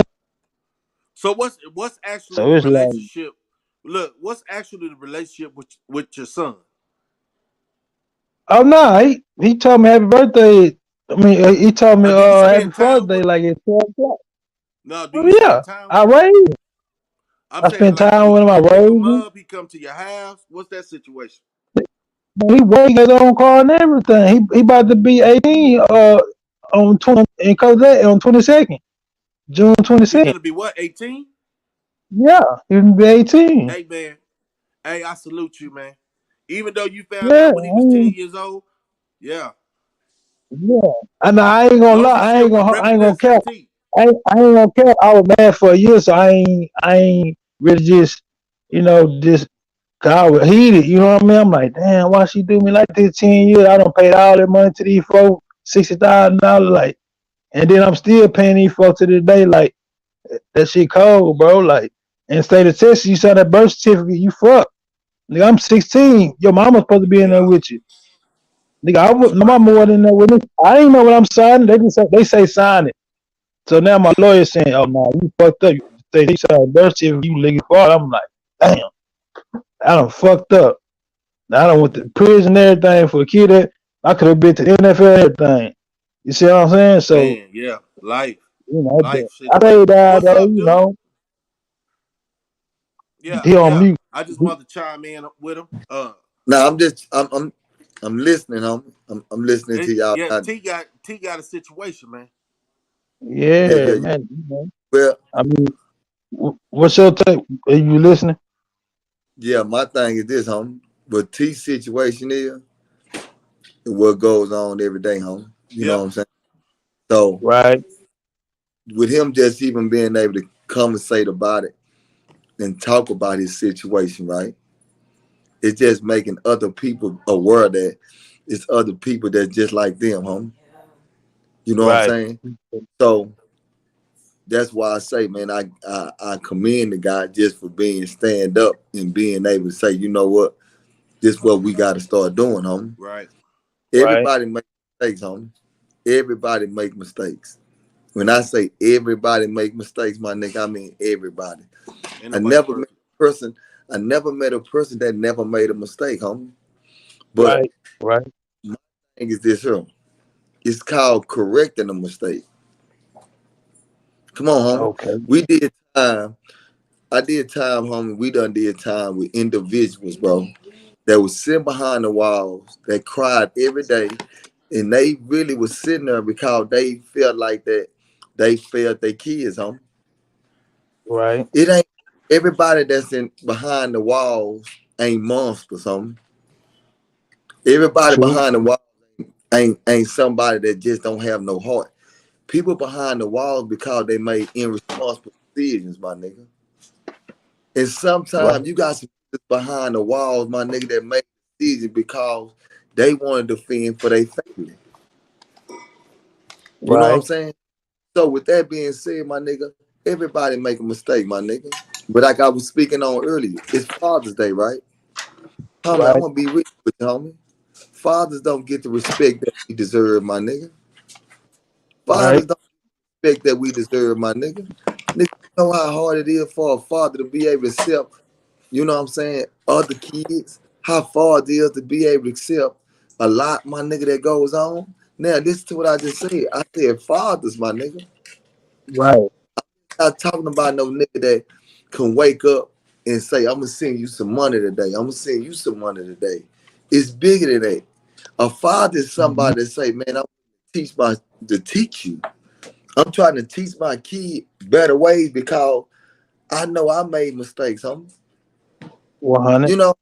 So what's actually So the it's like, relationship? Look, what's actually the relationship with your son? oh no, he told me happy birthday. I mean, he told me Do you happy spend Father's time Day with him? like at 12 o'clock. No, do Oh you yeah, spend time I with him? raised him. I'm I saying spent like, time do with him. I you pick him raised him. up? He come to your house? What's that situation? He waiting his own car and everything. He about to be 18 on 20 in Cosette on 22nd, June He 22nd. finna be what? 18? Yeah, he can be 18. Hey man, hey, I salute you, man. Even though you found Yeah, out when he was 10 years old, yeah. yeah. And I ain't gonna Long as lie, he still I ain't gonna represents care. CT. I ain't gonna care. I was mad for a year, so I ain't really just cause I was heated. You know what I mean? I'm like, damn, why she do me like this? 10 years, I don't pay all that money to these folks, $60,000, like, and then I'm still paying these folks to this day, like that shit cold, bro. Like, in the state of Texas, you saw that birth certificate, you fuck. Nigga, I'm 16. Your mama's supposed to be in there Yeah, with you. Nigga, that's my crazy. mama wasn't in there with me. I ain't know what I'm signing. They say sign it. So now my lawyer saying, "Oh no, you fucked up. They signed birth certificate. You legal fraud." I'm like, damn, I done fucked up. Now I done went to prison and everything for a kid that I could have been to the NFL and everything. You see what I'm saying? So Man, yeah. Life. but Life I situation. paid out What's though. up, dude? Yeah, He on yeah. mute. I just wanted to chime in with him. No, I'm listening. I'm listening to y'all. Yeah, T got a situation, man. Yeah, Yeah, yeah, yeah. man. Well, I mean, what's your take? Are you listening? yeah. My thing is this, homie. What T situation is, what goes on every day, homie. You know Yeah, what I'm saying? So Right, with him just even being able to conversate about it and talk about his situation, right? It's just making other people aware that it's other people that's just like them, homie. You know what I'm right, saying? So that's why I say, man, I commend the guy just for being stand up and being able to say, you know what, this is what we got to start doing, homie. right. right, Everybody make mistakes, homie. Everybody make mistakes. When I say everybody make mistakes, my nigga, I mean everybody. Ain't I nobody never met perfect. a person. I never met a person that never made a mistake, homie. But right, right. my thing is this here. It's called correcting a mistake. Come on, homie. Okay. We did time. I did time, homie. We done did time with individuals, bro, that was sitting behind the walls, that cried every day, and they really was sitting there because they felt like that they failed their kids, homie. Right. It ain't everybody that's in behind the walls ain't monsters, homie. Everybody True. behind the walls ain't somebody that just don't have no heart. People behind the walls because they made irresponsible decisions, my nigga. And Right. sometimes you got some behind the walls, my nigga, that make decisions because they want to defend for their family. You know what I'm Right. saying? So with that being said, my nigga, everybody make a mistake, my nigga. But like I was speaking on earlier, it's Father's Day, right? Homie, I'm Right. gonna be real with you, homie. Fathers don't get the respect that we deserve, my nigga. Right. Fathers don't respect that we deserve, my nigga. Nigga, you know how hard it is for a father to be able to accept, you know what I'm saying, other kids? How far it is to be able to accept a lot, my nigga, that goes on. Now, listen to what I just said. I said fathers, my nigga. Right. Not talking about no nigga that can wake up and say, I'm gonna send you some money today. I'm gonna send you some money today. It's bigger than that. A father is somebody that say, man, I'm to teach you. I'm trying to teach my kid better ways because I know I made mistakes, homie. 100. You know,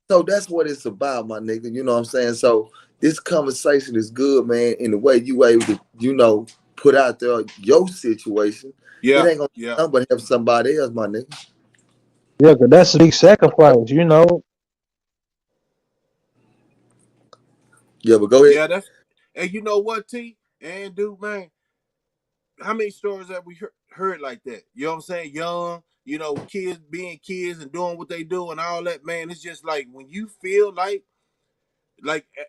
so that's what it's about, my nigga. You know what I'm saying? So this conversation is good, man, in the way you able to, put out there your situation. It Yeah, ain't gonna do yeah, nothing but help somebody else, my nigga. Yeah, cause that's a big sacrifice, you know. Yeah, but go ahead. yeah. And you know what, T and dude, man, how many stories have we heard like that? You know what I'm saying? Young, kids being kids and doing what they do and all that, man. It's just like when you feel like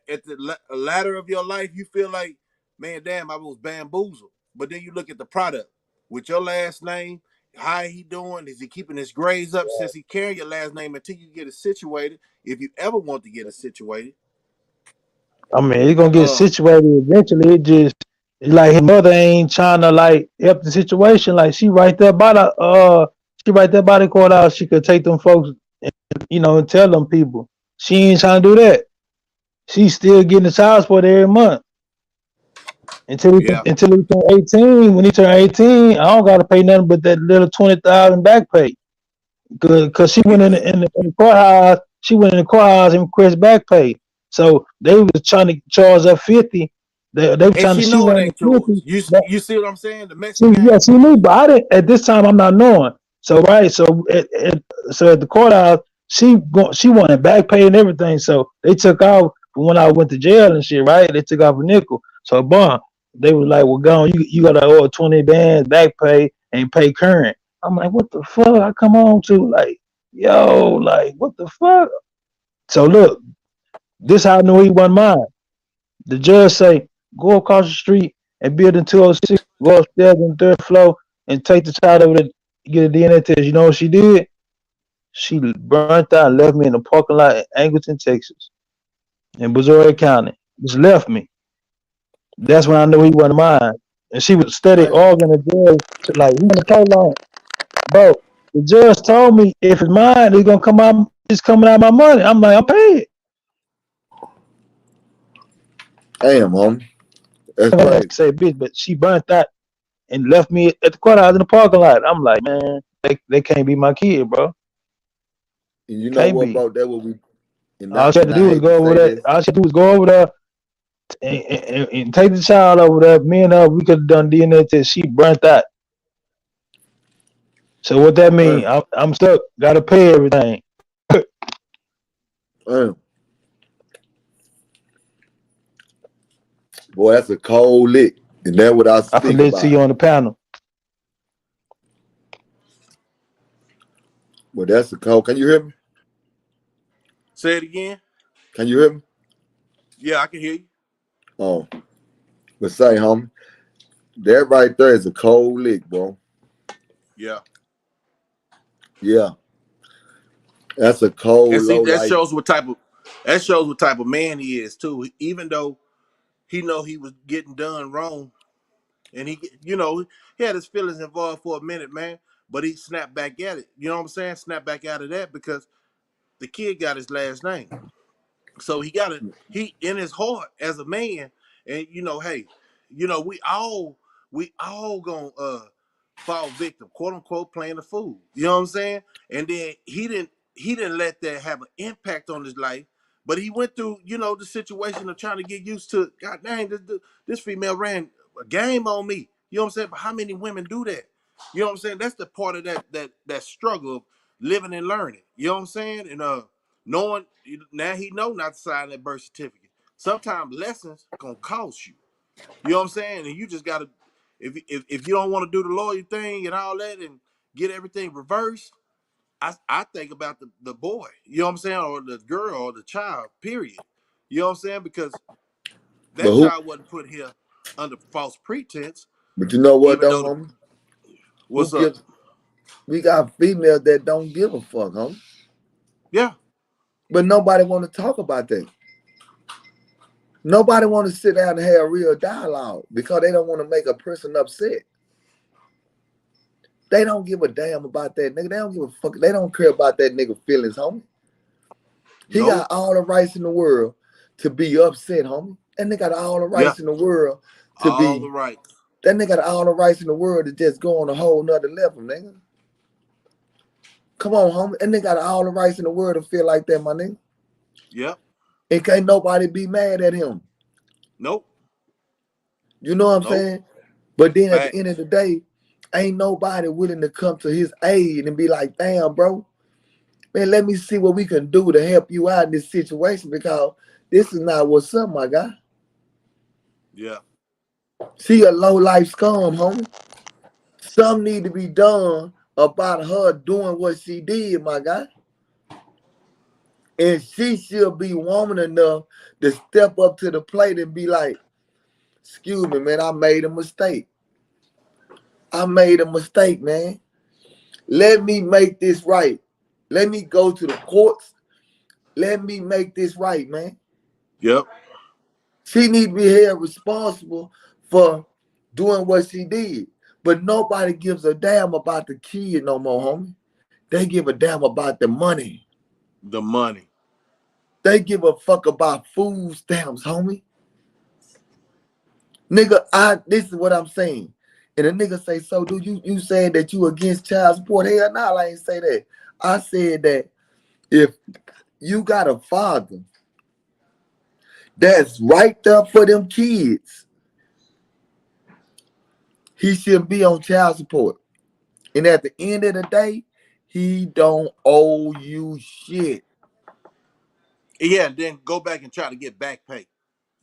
at the ladder of your life, you feel like, man, damn, I was bamboozled. But then you look at the product with your last name. How he doing? Is he keeping his grades up since he carrying your last name until you get it situated? If you ever want to get it situated, I mean, it's gonna get uh, situated eventually. It's like his mother ain't trying to like help the situation. Like she right there by the courthouse. She could take them folks, and, and tell them people. She ain't trying to do that. She's still getting the child support every month yeah, until he turn 18. When he turn 18, I don't gotta pay nothing but that little 20,000 back pay. Cause she went in the courthouse. She went in the courthouse and requested back pay. So they was trying to charge her 50. They were and trying to she shoot know it her in ain't the yours. 50. You see what I'm saying? The She, Mexican yeah, game. she knew, but I didn't. At this time, I'm not knowing. So right, so at the courthouse, she wanted back pay and everything. So they took off when I went to jail and shit. Right, they took off a nickel. So they was like, well, go on, you gotta owe 20 bands back pay and pay current. I'm like, what the fuck? I come home to like, yo, like what the fuck? So look, this how I knew he wasn't mine. The judge say, go across the street and building 206, go upstairs on the third floor and take the child over there to get a DNA test. You know what she did? She burnt out and left me in the parking lot in Angleton, Texas, in Missouri County. Just left me. That's when I knew he wasn't mine. And she would study Damn. arguing the judge, like, he gonna play long. Bro, the judge told me if it's mine, it's gonna come out, it's coming out of my money. I'm like, I'm paid. Damn, homie. That's I crazy. say, bitch, but she burnt out and left me at the courthouse in the parking lot. I'm like, man, they can't be my kid, bro. And you know Can't what, be. bro? That what we All she had to and I do was hate to go over say there. this. All she had to do was go over there and take the child over there. Me and her, we could have done DNA test. She burnt out. So what that mean? Damn, I'm stuck. Gotta pay everything. damn. Boy, that's a cold lick. And that's what I I speak forget to see about. you on the panel. But that's a cold. Can you hear me? Say it again. Can you hear me? Yeah, I can hear you. Oh, but say, homie, that right there is a cold lick, bro. Yeah. Yeah. That's a cold And see, low life. that shows what type of man he is too. Even though he know he was getting done wrong, and he had his feelings involved for a minute, man. But he snapped back at it. You know what I'm saying? Snapped back out of that because the kid got his last name. So he in his heart as a man, and hey, we all gonna fall victim, quote unquote, playing the fool. You know what I'm saying? And then he didn't let that have an impact on his life, but he went through the situation of trying to get used to. God dang, this female ran a game on me. You know what I'm saying? But how many women do that? You know what I'm saying? That's the part of that struggle of living and learning. You know what I'm saying? And knowing now he know not to sign that birth certificate. Sometimes lessons gonna cost you. You know what I'm saying? And you just gotta, if you don't want to do the lawyer thing and all that and get everything reversed, I think about the boy. You know what I'm saying? Or the girl or the child. Period. You know what I'm saying? Because But that child wasn't put here under false pretense. you know what Even though, though homie? Who what's up? gives we got females that don't give a fuck, homie. Yeah. But nobody want to talk about that. Nobody want to sit down and have a real dialogue because they don't want to make a person upset. They don't give a damn about that nigga. They don't give a fuck. They don't care about that nigga feelings, homie. He got Nope. all the rights in the world to be upset, homie. That nigga got all the Yeah. rights in the world to All be. the rights. That nigga got all the rights in the world to just go on a whole nother level, nigga. Come on, homie. That nigga got all the rights in the world to feel like that, my nigga. Yep. And can't nobody be mad at him. Nope. You know what I'm Nope. saying? But then at the Facts. end of the day, ain't nobody willing to come to his aid and be like, damn, bro, man, let me see what we can do to help you out in this situation, because this is not what's up, my guy. Yeah. She a low life scum, homie. Something need to be done about her doing what she did, my guy. And she should be woman enough to step up to the plate and be like, excuse me, man, I made a mistake. I made a mistake, man. Let me make this right. Let me go to the courts. Let me make this right, man. Yep. She need to be held responsible for doing what she did. But nobody gives a damn about the kid no more, homie. They give a damn about the money. The money. They give a fuck about food stamps, homie. Nigga, this is what I'm saying. And a nigga say, so do you saying that you against child support? Hell no, I ain't say that. I said that if you got a father that's right there for them kids, he should be on child support. And at the end of the day, he don't owe you shit. Yeah, and then go back and try to get back pay.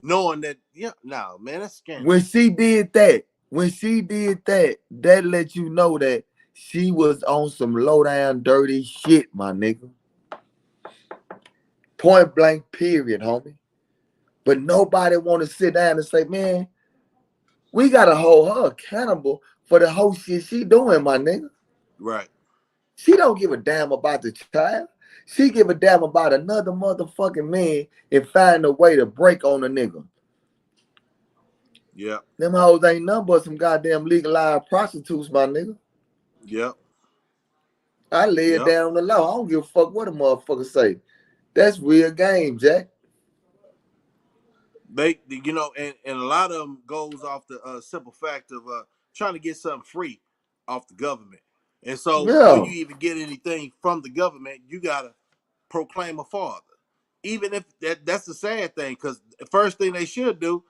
Knowing that, yeah, no, man, that's scam. When she did that, that let you know that she was on some low down dirty shit, my nigga. Point blank, period, homie. But nobody want to sit down and say, man, we gotta hold her accountable for the whole shit she doing, my nigga. Right. She don't give a damn about the child. She give a damn about another motherfucking man and find a way to break on a nigga. Yeah. Them hoes ain't nothing but some goddamn legalized prostitutes, my nigga. Yep. I lay it Yep. down on the law. I don't give a fuck what a motherfucker say. That's real game, Jack. They, you know, and a lot of them goes off the simple fact of trying to get something free off the government. And so before Yeah. you even get anything from the government, you gotta proclaim a father. Even if that's the sad thing, because the first thing they should do,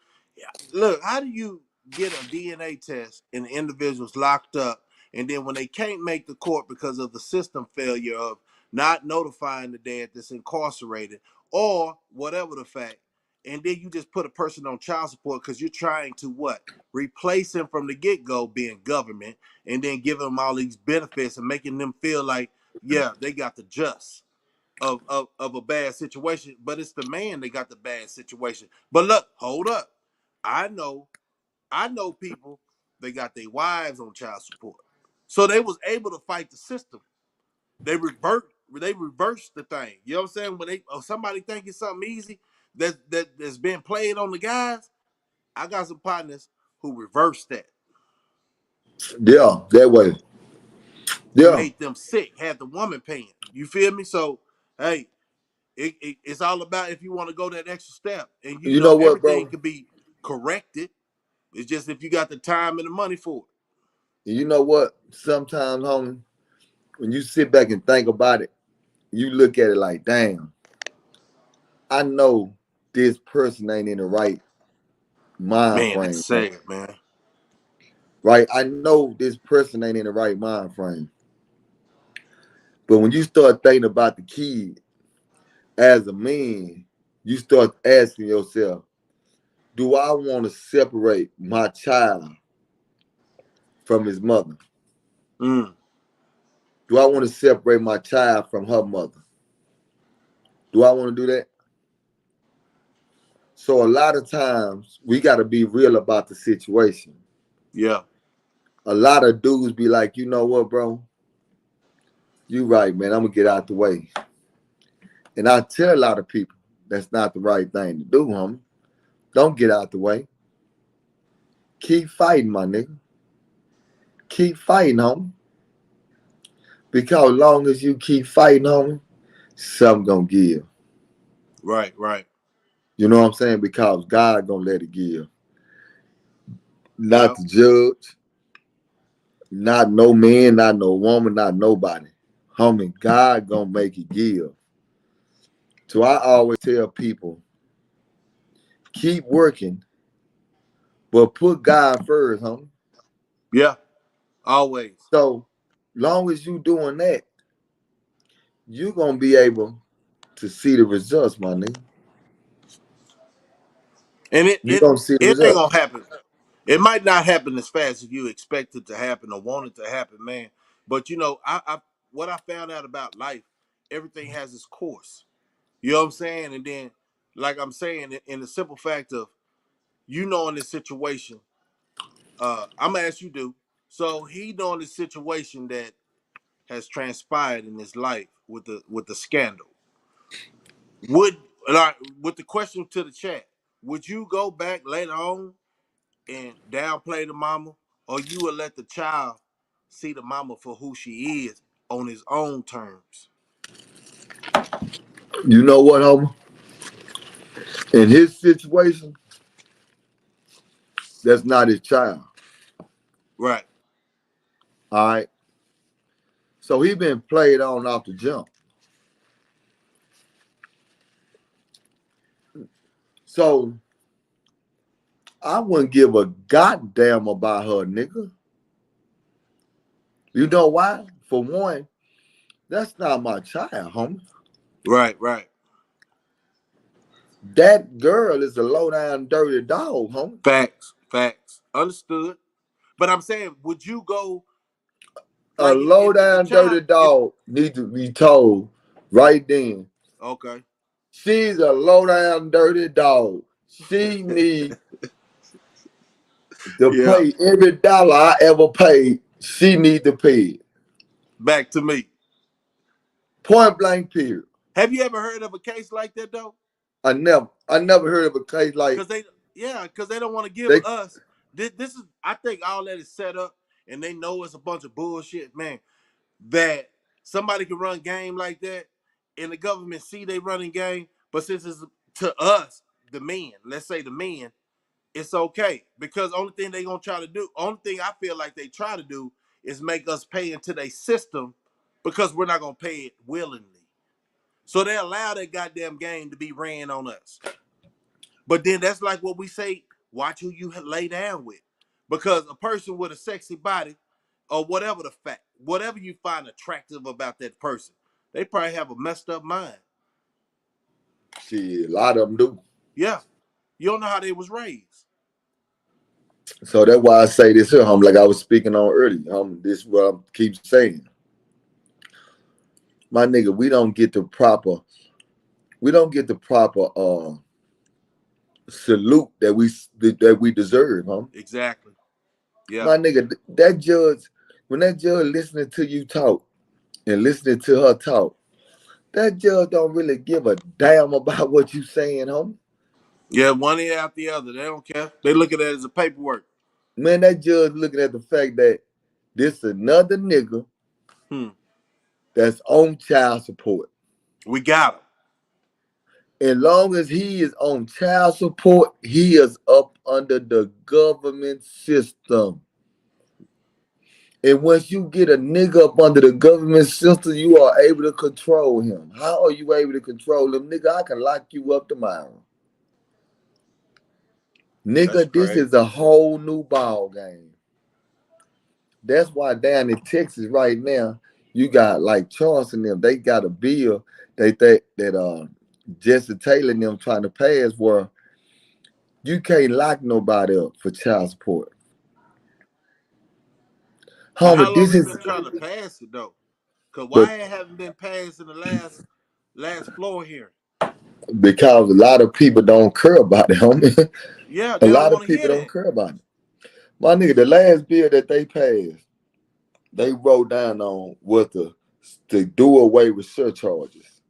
look, how do you get a DNA test and the individual's locked up, and then when they can't make the court because of the system failure of not notifying the dad that's incarcerated or whatever the fact, and then you just put a person on child support because you're trying to what? Replace him from the get-go being government, and then giving them all these benefits and making them feel like, yeah, they got the just of a bad situation, but it's the man that got the bad situation. But look, hold up. I know people that got their wives on child support. So they was able to fight the system. They reversed the thing. You know what I'm saying? When somebody think it's something easy that's been played on the guys, I got some partners who reversed that. Yeah, that way. And Yeah. made them sick, had the woman paying. You feel me? So hey, it's all about if you want to go that extra step. And you You know, know what, everything bro? can be corrected. It's just if you got the time and the money for You know what? Sometimes, homie, when you sit back and think about it, you look at it like, damn, I know this person ain't in the right it. mind Man, that's frame, man. sad, man. Right? I know this person ain't in the right mind frame. But when you start thinking about the kid as a man, you start asking yourself, do I want to separate my child from his mother? Mm, Do I want to separate my child from her mother? Do I want to do that? So a lot of times we got to be real about the situation. yeah. A lot of dudes be like, you know what, bro? You right, man. I'm gonna get out the way. And I tell a lot of people that's not the right thing to do, homie. Don't get out the way. Keep fighting, my nigga. Keep fighting, homie. Because as long as you keep fighting, homie, something gonna give. Right, right. You know what I'm saying? Because God gonna let it give. Not Yeah. the judge, not no man, not no woman, not nobody. Homie, God gonna make it give. So I always tell people, keep working, but put God first, homie. Yeah. Always. So long as you doing that, you gonna be able to see the results, my nigga. And You gonna see the it ain't results. gonna happen. It might not happen as fast as you expect it to happen or want it to happen, man. But you know, I what I found out about life, everything has its course. You know what I'm saying? And then, like I'm saying, in the simple fact of you knowing this situation, I'm gonna ask you, do. So he knowing the situation that has transpired in his life with the scandal. Would like with the question to the chat, would you go back later on and downplay the mama, or you will let the child see the mama for who she is on his own terms? You know what, homie? In his situation, that's not his child. Right. All right. So he been played on off the jump. So I wouldn't give a goddamn about her, nigga. You know why? For one, that's not my child, homie. Right. Right. That girl is a low down dirty dog, homie. Facts. Facts. Understood. But I'm saying, would you go A like low if the down child dirty if dog needs to be told right then. okay. She's a low down dirty dog. She need to Yeah. pay every dollar I ever paid. She need to pay it. Back to me. Point blank period. Have you ever heard of a case like that though? I never heard of a case like Because they don't want to give they. us this is I think all that is set up and they know it's a bunch of bullshit, man. That somebody can run game like that and the government see they running game, but since it's to us, the men, let's say the men, it's okay. Because only thing they gonna try to do, only thing I feel like they try to do is make us pay into their system because we're not gonna pay it willingly. So they allow that goddamn game to be ran on us. But then that's like what we say, watch who you lay down with. Because a person with a sexy body, or whatever the fact, whatever you find attractive about that person, they probably have a messed up mind. Shit, a lot of them do. Yeah. You don't know how they was raised. So that's why I say this here, like I was speaking on earlier. This is what I keep saying. My nigga, we don't get the proper salute that we deserve, Exactly. Yeah. My nigga, that judge, when that judge listening to you talk and listening to her talk, that judge don't really give a damn about what you saying, homie. Yeah, one ear out the other. They don't care. They look at it as a paperwork. Man, that judge looking at the fact that this another nigga that's on child support. We got him. As long as he is on child support, he is up under the government system. And once you get a nigga up under the government system, you are able to control him. How are you able to control him? Nigga, I can lock you up tomorrow. That's Nigga, this crazy. is a whole new ball game. That's why down in Texas right now, you got like Charles and them, they got a bill they think that Jesse Taylor and them trying to pass where you can't lock nobody up for child support. And how Homie, long this they is been trying to pass it though? Cause but why it haven't been passed in the last floor hearing? because a lot of people don't care about it, homie. Yeah, A they don't lot of want to people hear don't that. care about it. My nigga, the last bill that they passed, they wrote down on was to do away with surcharges.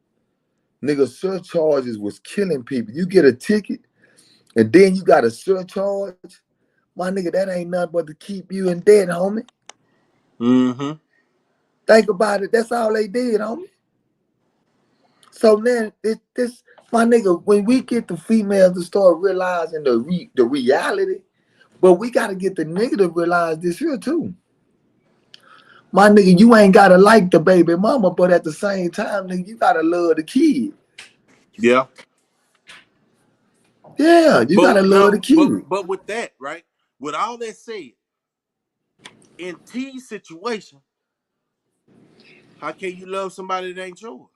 Nigga, surcharges was killing people. You get a ticket and then you got a surcharge. My nigga, that ain't nothing but to keep you in debt, homie. Mm-hmm. Think about it. That's all they did, homie. So then this my nigga, when we get the females to start realizing the reality, but we gotta get the nigga to realize this here too. My nigga, you ain't gotta like the baby mama, but at the same time, nigga, you gotta love the kid. Yeah. Yeah, you But gotta love no, the kid. but with that, right? With all that said, in T's situation, how can you love somebody that ain't yours?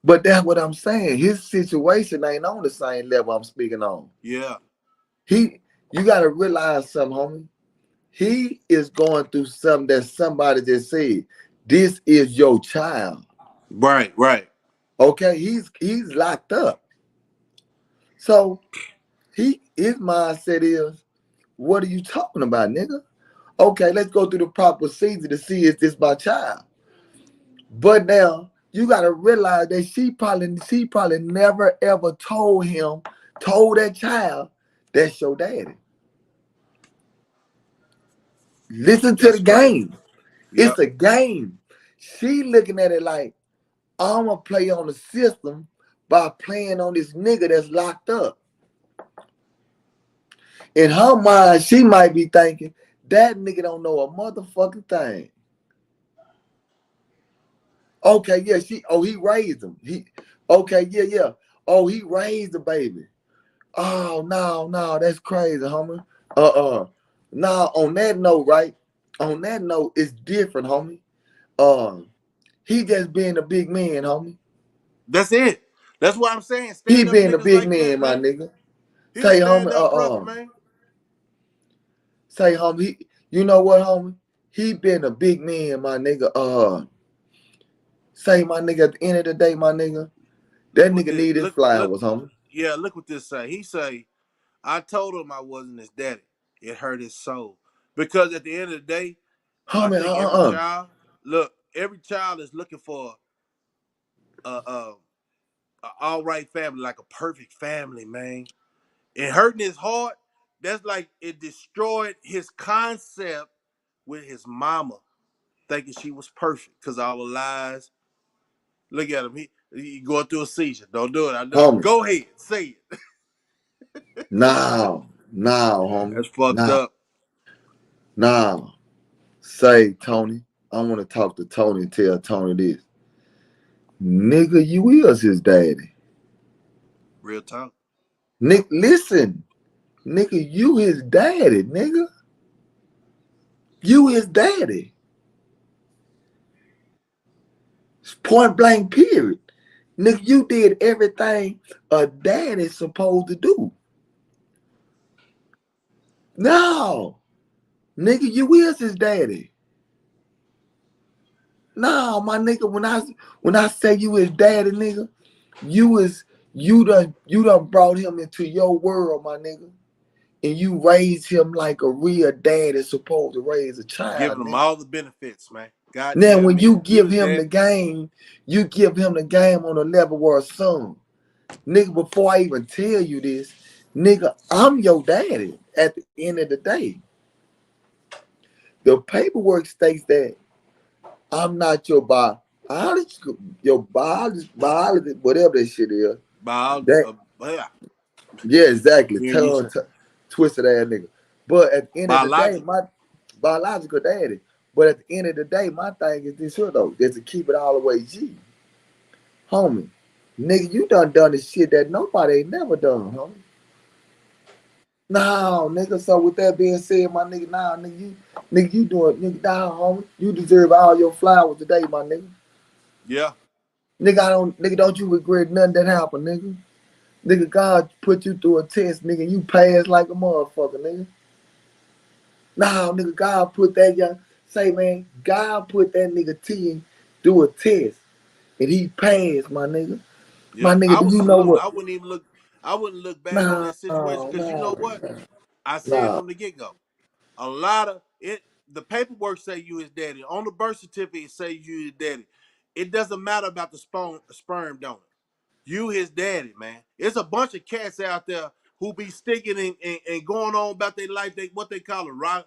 But that's what I'm saying. His situation ain't on the same level I'm speaking on. Yeah. You gotta realize something, homie. He is going through something that somebody just said. This is your child. Right, right. Okay, he's locked up. So his mindset is, what are you talking about, nigga? Okay, let's go through the proper procedure to see is this my child. But now you gotta realize that she probably never ever told that child that's your daddy. Listen to the That's crazy. game. Yep. It's a game. She looking at it like, I'm gonna play on the system by playing on this nigga that's locked up. In her mind, she might be thinking, that nigga don't know a motherfucking thing. Okay, yeah, he raised him. Okay, yeah. Oh, he raised the baby. Oh, no, that's crazy, homie. Now, on that note, right? On that note, it's different, homie. He just being a big man, homie. That's it. That's what I'm saying. He Stand up being a niggas big like that, man, my man. nigga. He a Say, homie, stand up brother, man. Say, homie, you know what, homie? He been a big man, my nigga. Say, my nigga, at the end of the day, my nigga, that nigga need his flowers, homie. Yeah, look what this say. He say, I told him I wasn't his daddy. It hurt his soul. Because at the end of the day, I Homie, think every child is looking for a all right family, like a perfect family, man. And hurting his heart, that's like it destroyed his concept with his mama, thinking she was perfect because all the lies. Look at him. He going through a seizure. Don't do it. I know. homie. Go ahead. Say it. Now, homie. That's fucked up. Now. Say, Tony, I want to talk to Tony and tell Tony this. Nigga, you is his daddy. Real talk. Nick, listen. Nigga, you his daddy, nigga. You his daddy. Point blank, period. Nigga, you did everything a daddy's supposed to do. No. Nigga, you is his daddy. No, my nigga, when I say you his daddy, nigga, you done brought him into your world, my nigga. And you raise him like a real dad is supposed to raise a child. Giving him all the benefits, man. God Now, damn when me. you give him the game, you give him the game on the level where a son. Nigga, before I even tell you this, nigga, I'm your daddy at the end of the day. The paperwork states that I'm not your biological, whatever that shit is. Yeah, exactly. Twisted ass nigga. But at the end of the day, my biological daddy. But at the end of the day, my thing is this here though, is to keep it all the way G. Homie, nigga, you done the shit that nobody ain't never done, homie. No, nigga, so with that being said, my nigga, you doing, nigga, homie. You deserve all your flowers today, my nigga. Yeah. Nigga, don't you regret nothing that happened, nigga. Nigga, God put you through a test, nigga. You passed like a motherfucker, nigga. Nah, nigga, God put that young. Say, man, God put that nigga T through a test, and he passed, my nigga. Yeah. My nigga, do you know what? I wouldn't look bad on that situation because you know what? I said from the get go. A lot of it. The paperwork say you his daddy. On the birth certificate, it say you his daddy. It doesn't matter about the sperm donor. You his daddy, man. It's a bunch of cats out there who be sticking and going on about their life. What they call it, right?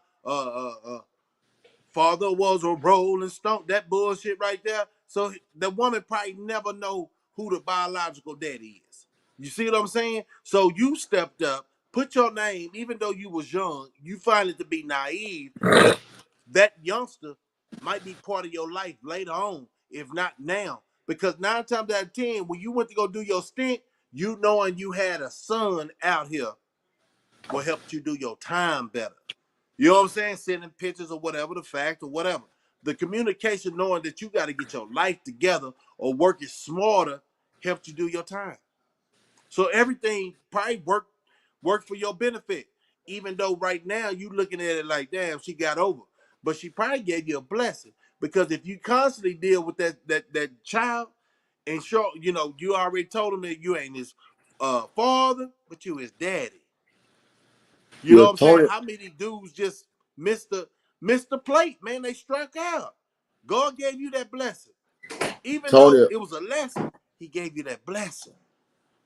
Father was a rolling stone. That bullshit right there. So the woman probably never know who the biological daddy is. You see what I'm saying? So you stepped up, put your name, even though you was young, you find it to be naive that that youngster might be part of your life later on, if not now. Because 9 times out of 10, when you went to go do your stint, you knowing you had a son out here will help you do your time better. You know what I'm saying? Sending pictures or whatever, the fact or whatever. The communication, knowing that you got to get your life together or working smarter, helped you do your time. So everything probably worked for your benefit. Even though right now you looking at it like, damn, she got over. But she probably gave you a blessing. Because if you constantly deal with that child and show, you already told him that you ain't his father, but you his daddy. You know Yeah, what I'm saying? Tony, How many dudes just missed the plate, man? They struck out. God gave you that blessing. Even though Tony, it was a lesson, he gave you that blessing.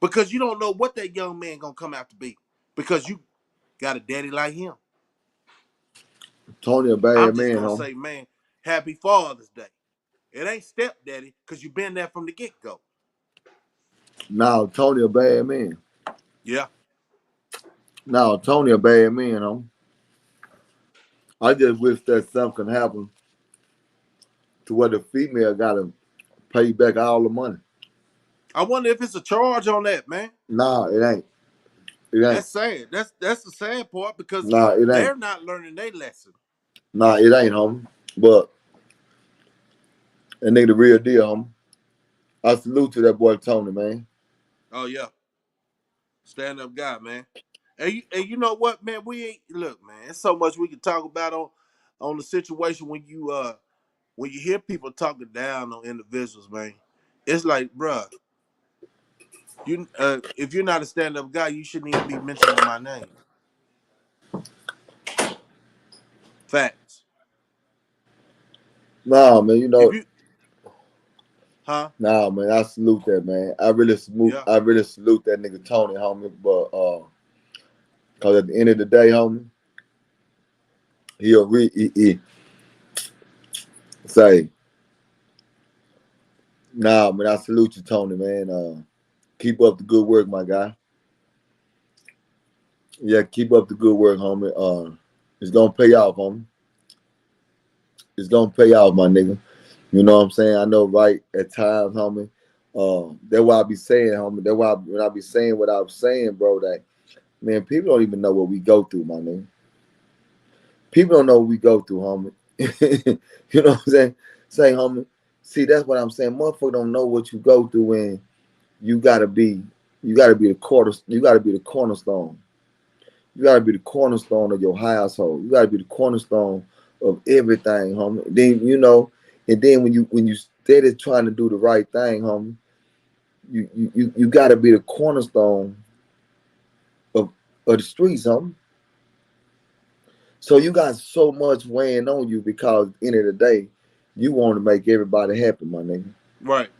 Because you don't know what that young man gonna come out to be. Because you got a daddy like him. Tony, a I'm bad just man, gonna huh? say, man, happy Father's Day. It ain't stepdaddy, because you been there from the get-go. Now, Tony, a bad man. Yeah. Now, Tony, a bad man, huh? I just wish that something happened to where the female got to pay back all the money. I wonder if it's a charge on that, man. Nah, it ain't. It ain't. That's sad. That's the sad part because Nah, it ain't. they're not learning their lesson. Nah, it ain't, homie. But that nigga the real deal, homie. I salute to that boy Tony, man. Oh yeah. Stand up guy, man. And you know what, man? We ain't look, man. It's so much we can talk about on the situation when you hear people talking down on individuals, man. It's like, bruh, you if you're not a stand up guy, you shouldn't even be mentioning my name. Facts. Nah, man, If you, huh? nah, man, I salute that, man. I really salute. Yeah. I really salute that nigga Tony, homie. But cause at the end of the day, homie, he say, nah, man, I salute you, Tony, man. Keep up the good work, my guy. Yeah, keep up the good work, homie. It's gonna pay off, homie. It's gonna pay off, my nigga. You know what I'm saying? I know, right? At times, homie. That's why I be saying, homie. That's why when I be saying what I'm saying, bro, that man, people don't even know what we go through, my nigga. People don't know what we go through, homie. You know what I'm saying? Say, homie. See, that's what I'm saying. Motherfucker don't know what you go through when you gotta be, you gotta be the cornerstone. You gotta be the cornerstone of your household. You gotta be the cornerstone of everything, homie. Then and then when you steady trying to do the right thing, homie, you gotta be the cornerstone of the streets, homie. So you got so much weighing on you because at the end of the day, you want to make everybody happy, my nigga. Right.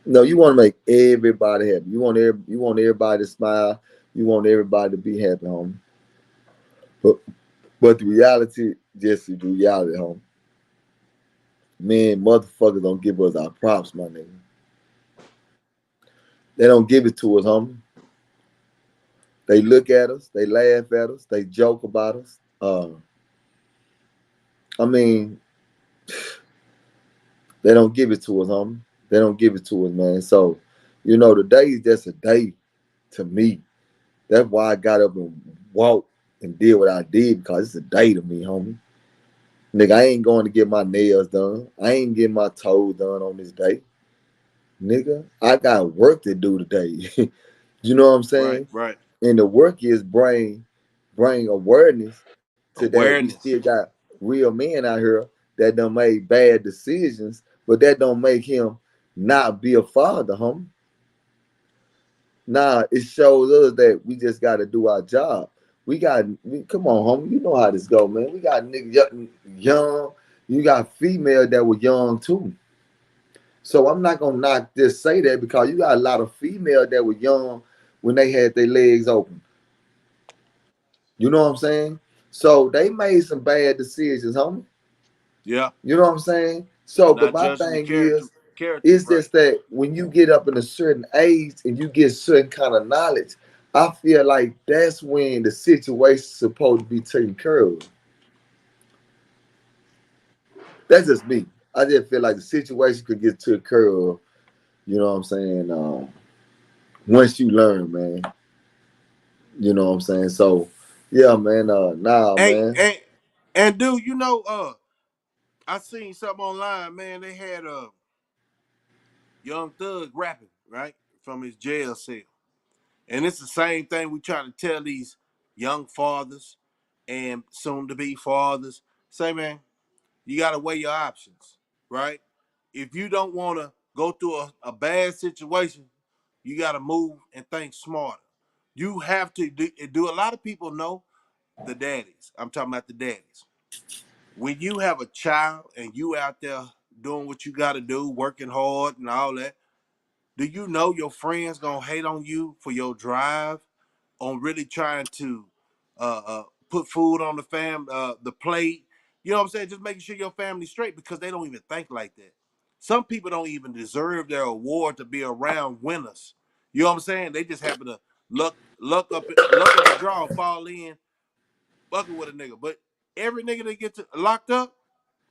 No, you want to make everybody happy. You want everybody to smile. You want everybody to be happy, homie. But the reality, just the reality, homie. Man, motherfuckers don't give us our props, my nigga. They don't give it to us, homie. They look at us, they laugh at us, they joke about us. I mean, they don't give it to us, homie. They don't give it to us, man. So, today is just a day to me. That's why I got up and walked and did what I did because it's a day to me, homie. Nigga, I ain't going to get my nails done. I ain't getting my toes done on this day. Nigga, I got work to do today. You know what I'm saying? Right. And the work is bring awareness to that we Awareness. still got real men out here that done made bad decisions, but that don't make him not be a father, homie. Nah, it shows us that we just got to do our job. Come on, homie. You know how this go, man. We got niggas young. You got female that were young too. So I'm not gonna not just say that because you got a lot of female that were young when they had their legs open. You know what I'm saying? So they made some bad decisions, homie. Yeah. You know what I'm saying? So, but Not my judging the thing character. is, Character, It's right? just that when you get up in a certain age and you get certain kind of knowledge, I feel like that's when the situation's supposed to be taken care of. That's just me. I just feel like the situation could get taken care of. You know what I'm saying? Once you learn, man. You know what I'm saying? So, yeah, man. Nah, Hey, man. and dude, I seen something online, man. They had Young Thug rapping, right? From his jail cell. And it's the same thing we trying to tell these young fathers and soon to be fathers. Say, man, you gotta weigh your options, right? If you don't wanna go through a bad situation, you gotta move and think smarter. You have to do a lot of people know the daddies. I'm talking about the daddies. When you have a child and you out there doing what you gotta do, working hard and all that, do you know your friends gonna hate on you for your drive, on really trying to put food on the plate? You know what I'm saying? Just making sure your family's straight because they don't even think like that. Some people don't even deserve their award to be around winners. You know what I'm saying? They just happen to luck of the draw, fall in, bucket with a nigga. But every nigga that gets locked up,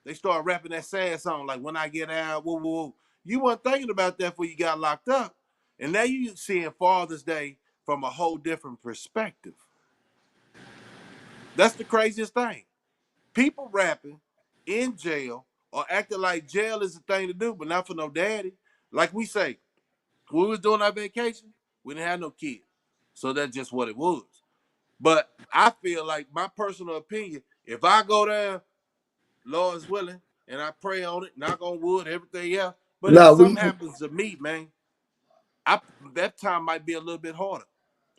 they start rapping that sad song like "When I Get Out." Woo, woo, woo. You weren't thinking about that before you got locked up, and now you seeing Father's Day from a whole different perspective. That's the craziest thing. People rapping in jail or acting like jail is the thing to do, but not for no daddy. Like we say, when we was doing our vacation, we didn't have no kids, so that's just what it was. But I feel like my personal opinion, if I go down, Lord's willing, and I pray on it, knock on wood, everything else. But if Nah, something happens to me, man, that time might be a little bit harder.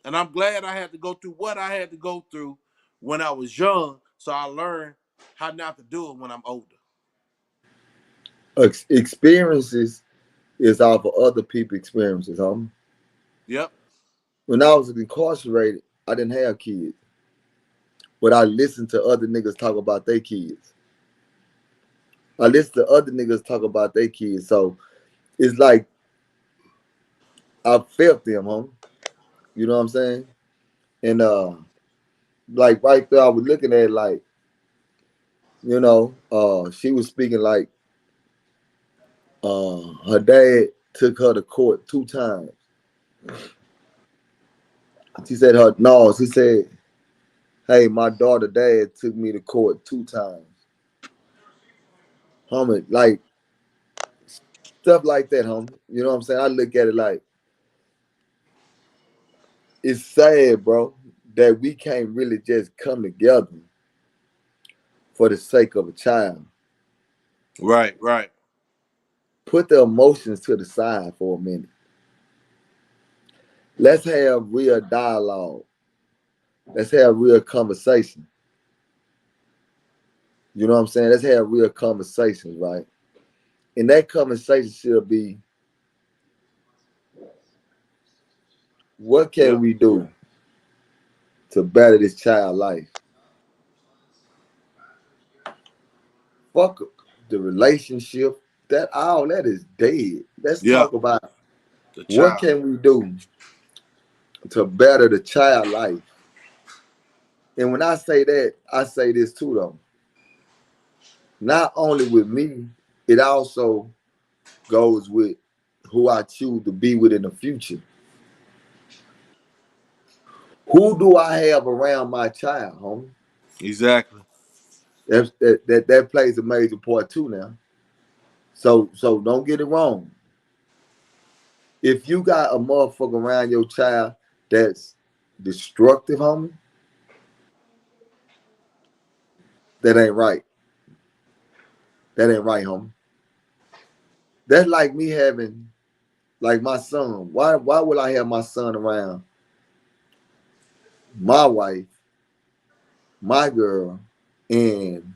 And I'm glad I had to go through what I had to go through when I was young, so I learned how not to do it when I'm older. experiences is off of other people's experiences, homie. Yep. When I was incarcerated, I didn't have kids, but I listened to other niggas talk about their kids. I listened to other niggas talk about their kids. So it's like I felt them, homie. You know what I'm saying? And like right there, I was looking at it like, she was speaking like her dad took her to court 2 times. She said her no, she said, "Hey, my daughter dad took me to court 2 times." Homie, like stuff like that, homie. You know what I'm saying? I look at it like it's sad, bro, that we can't really just come together for the sake of a child. Right, right. Put the emotions to the side for a minute. Let's have real dialogue. Let's have real conversation. You know what I'm saying? Let's have real conversations, right? And that conversation should be, what can Yep. we do to better this child life? Fuck the relationship. That all that is dead. Let's Yep. talk about The what child. can we do to better the child life. And when I say that, I say this too though. Not only with me, it also goes with who I choose to be with in the future. Who do I have around my child, homie? Exactly. That plays a major part too now. So don't get it wrong. If you got a motherfucker around your child that's destructive, homie, that ain't right. That ain't right, homie. That's like me having like my son. Why would I have my son around my wife, my girl, and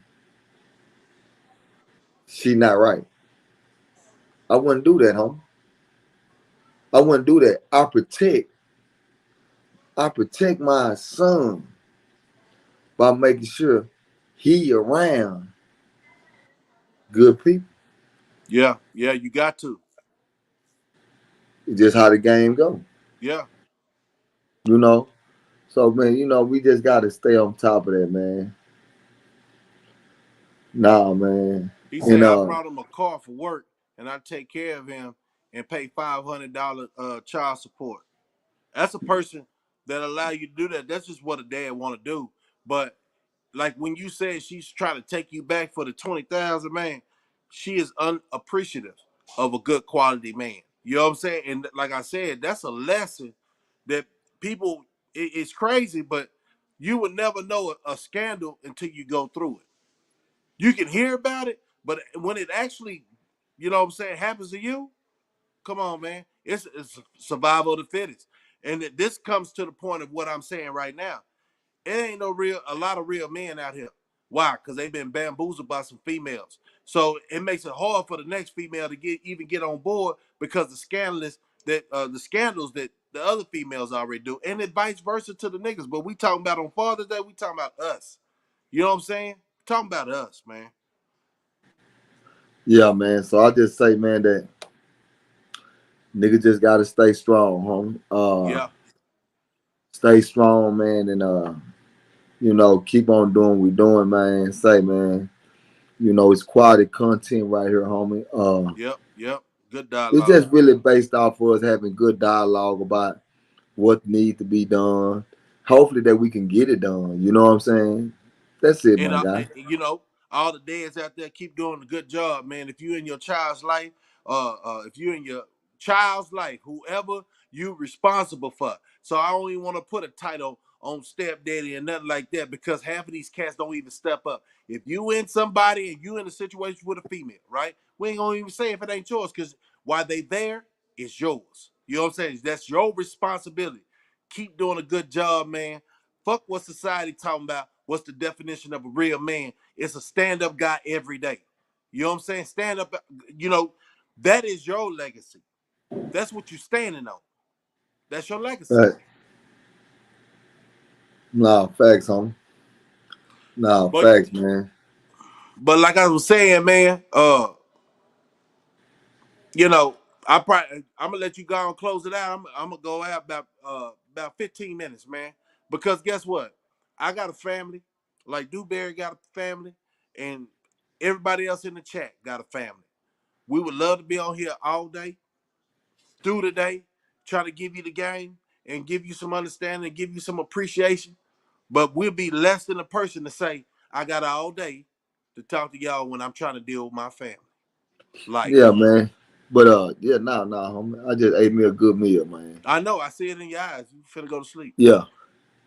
she not right? I wouldn't do that, homie. I wouldn't do that. I protect my son by making sure he around good people. Yeah, yeah, you got to. It's just how the game go. Yeah. You know. So man, we just gotta stay on top of that, man. Nah, man. He And said I brought him a car for work and I take care of him and pay $500 child support. That's a person that allow you to do that. That's just what a dad want to do. But like when you said she's trying to take you back for the 20,000, man, she is unappreciative of a good quality man. You know what I'm saying? And like I said, that's a lesson that people. It's crazy, but you would never know a scandal until you go through it. You can hear about it, but when it actually, you know what I'm saying, happens to you, come on, man. It's survival of the fittest. And this comes to the point of what I'm saying right now. It ain't a lot of real men out here. Why? Because they've been bamboozled by some females. So it makes it hard for the next female to get on board because the scandals that the other females already do, and it vice versa to the niggas. But we talking about on Father's Day, we talking about us. You know what I'm saying? Talking about us, man. yeah, man. So I just say, man, that nigga just gotta stay strong, homie. Yeah, Stay strong, man, and keep on doing what we doing, man. Say, man, it's quality content right here, homie. yep. Good It's dialogue. just really based off of us having good dialogue about what needs to be done. Hopefully that we can get it done. You know what I'm saying? That's it, And my guy. you know, all the dads out there keep doing a good job, man. If you in your child's life, if you in your child's life, whoever you responsible for. So I don't even want to put a title on stepdaddy and nothing like that because half of these cats don't even step up. If you in somebody and you in a situation with a female, right? We ain't gonna even say if it ain't yours because while they there, it's yours. You know what I'm saying? That's your responsibility. Keep doing a good job, man. Fuck what society talking about. What's the definition of a real man? It's a stand-up guy every day. You know what I'm saying? Stand up, that is your legacy. That's what you're standing on. That's your legacy. Right. Nah, facts, homie. Nah, But facts, man. but like I was saying, man, you know, I'm gonna let you go and close it out. I'm gonna go out about 15 minutes, man. Because guess what? I got a family, like Dewberry got a family, and everybody else in the chat got a family. We would love to be on here all day, through the day, try to give you the game and give you some understanding and give you some appreciation. But we'll be less than a person to say, I got all day to talk to y'all when I'm trying to deal with my family. Life. Yeah, man. But yeah, nah, homie. I just ate me a good meal, man. I know, I see it in your eyes. You finna go to sleep. Yeah.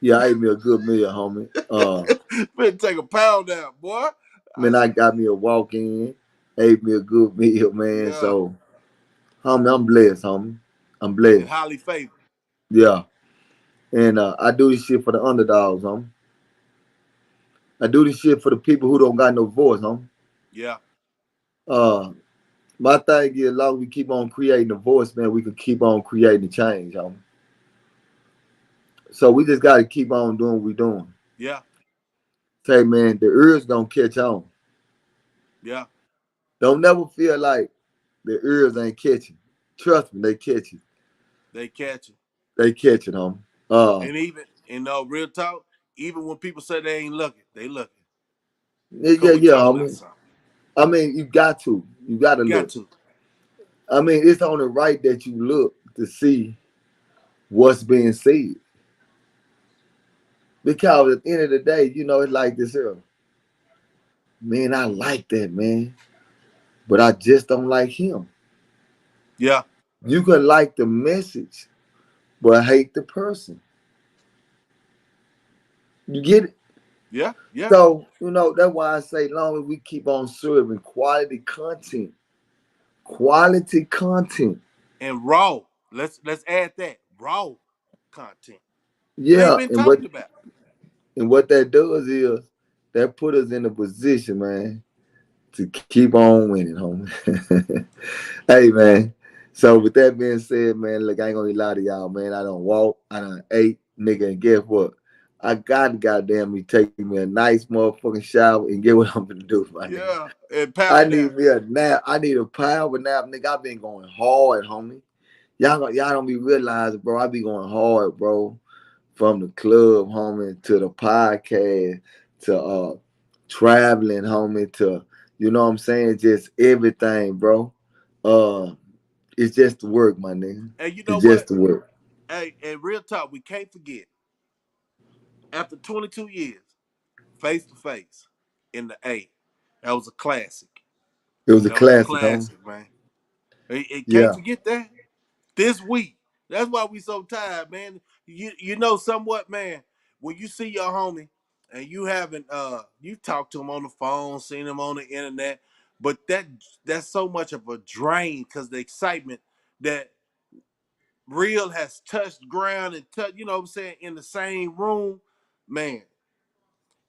Yeah, I ate me a good meal, homie. Finna take a pound out, boy. Man, I got me a walk in, ate me a good meal, man. Yeah. So, homie, I'm blessed, homie. I'm And blessed. highly favored. Yeah. And I do this shit for the underdogs, homie. I do this shit for the people who don't got no voice, homie. Yeah. Uh, my thing is, as long as we keep on creating the voice, man, we can keep on creating the change, homie. So we just got to keep on doing what we doing. Yeah. Say, man, the ears gonna catch on. Yeah. Don't never feel like the ears ain't catching. Trust me, they catch it. They catch it. They catch it, homie. And even in real talk, even when people say they ain't looking, they looking. Cause Yeah, we yeah, talking about homie. something. I mean, you got to. You got to Got look. to. I mean, it's only right that you look to see what's being said. Because at the end of the day, it's like this here. Man, I like that, man. But I just don't like him. Yeah. You can like the message, but hate the person. You get it? Yeah. Yeah. So, that's why I say long as we keep on serving quality content. And raw. Let's add that. Raw content. It ain't Yeah, been and what talked about. and what that does is that put us in a position, man, to keep on winning, homie. Hey, man. So with that being said, man, look, I ain't gonna lie to y'all, man. I don't walk, I done ate, nigga, and guess what? I got to goddamn me take me a nice motherfucking shower and get what I'm gonna do, my nigga. Yeah. And I power need down. me a nap. I need a power nap, nigga. I've been going hard, homie. y'all don't be realizing, bro. I be going hard, bro. From the club, homie, to the podcast, to traveling, homie, to you know what I'm saying, just everything, bro. It's just the work, my nigga. And you know It's just what? the work. Hey, and real talk, we can't forget. After 22 years, face to face in the A, that was a classic. It was a That was a classic, homie. classic, man. It can't Yeah. forget that. This week. That's why we so tired, man. You know somewhat, man. When you see your homie and you haven't you talked to him on the phone, seen him on the internet, but that's so much of a drain because the excitement that real has touched ground and touched, you know what I'm saying, in the same room, man.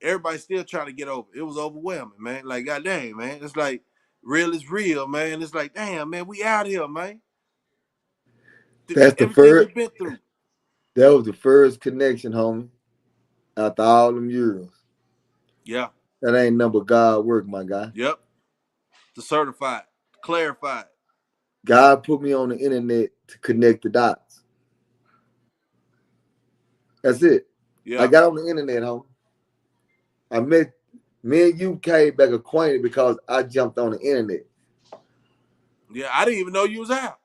Everybody's still trying to get over. It was overwhelming, man. Like, goddamn, man. It's like real is real, man. It's like, damn, man, we out here, man. That's the Everything first we've been through. that was the first connection, homie. After all them years. Yeah. That ain't number God work, my guy. Yep. The certified, clarified. God put me on the internet to connect the dots. That's it. Yeah. I got on the internet, homie. I met me and you came back acquainted because I jumped on the internet. Yeah, I didn't even know you was out.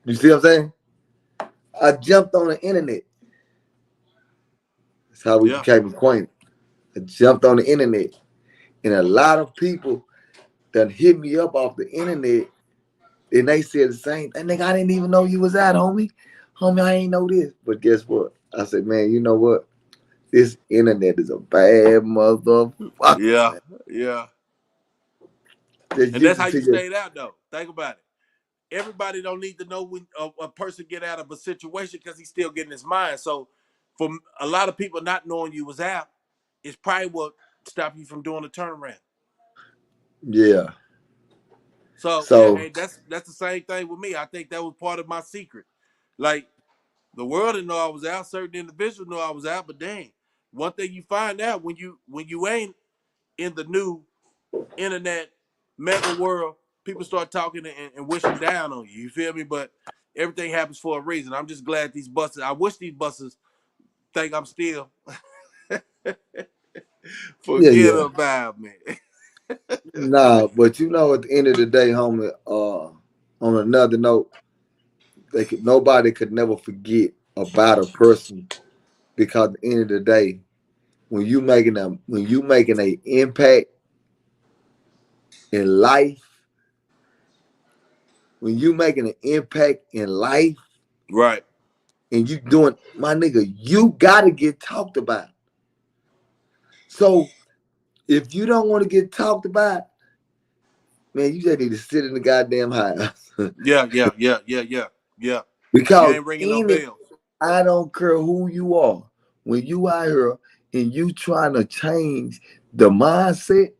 You see what I'm saying? I jumped on the internet. That's how we became acquainted. I jumped on the internet. And a lot of people that hit me up off the internet and they said the same thing. Nigga, I didn't even know you was out, homie. Homie, I ain't know this. But guess what? I said, man, you know what? This internet is a bad motherfucker. Yeah, Man. yeah. Just And that's how to you stayed out, though. Think about it. Everybody don't need to know when a person get out of a situation because he's still getting his mind. So for a lot of people not knowing you was out, it's probably what stopped you from doing the turnaround. Yeah. So and that's the same thing with me. I think that was part of my secret. Like, the world didn't know I was out. Certain individuals know I was out, but dang, one thing you find out when you ain't in the new internet mega world, people start talking and wishing down on you. You feel me? But everything happens for a reason. I'm just glad these buses. I wish these buses think I'm still forget about me. Nah, but you know, at the end of the day, homie, on another note, nobody could never forget about a person because at the end of the day, when you making an impact in life, when you making an impact in life, Right. and you doing, my nigga, you gotta get talked about. So if you don't want to get talked about, man, you just need to sit in the goddamn house. Yeah. Because You ain't ringing no bells. I don't care who you are. When you out here and you trying to change the mindset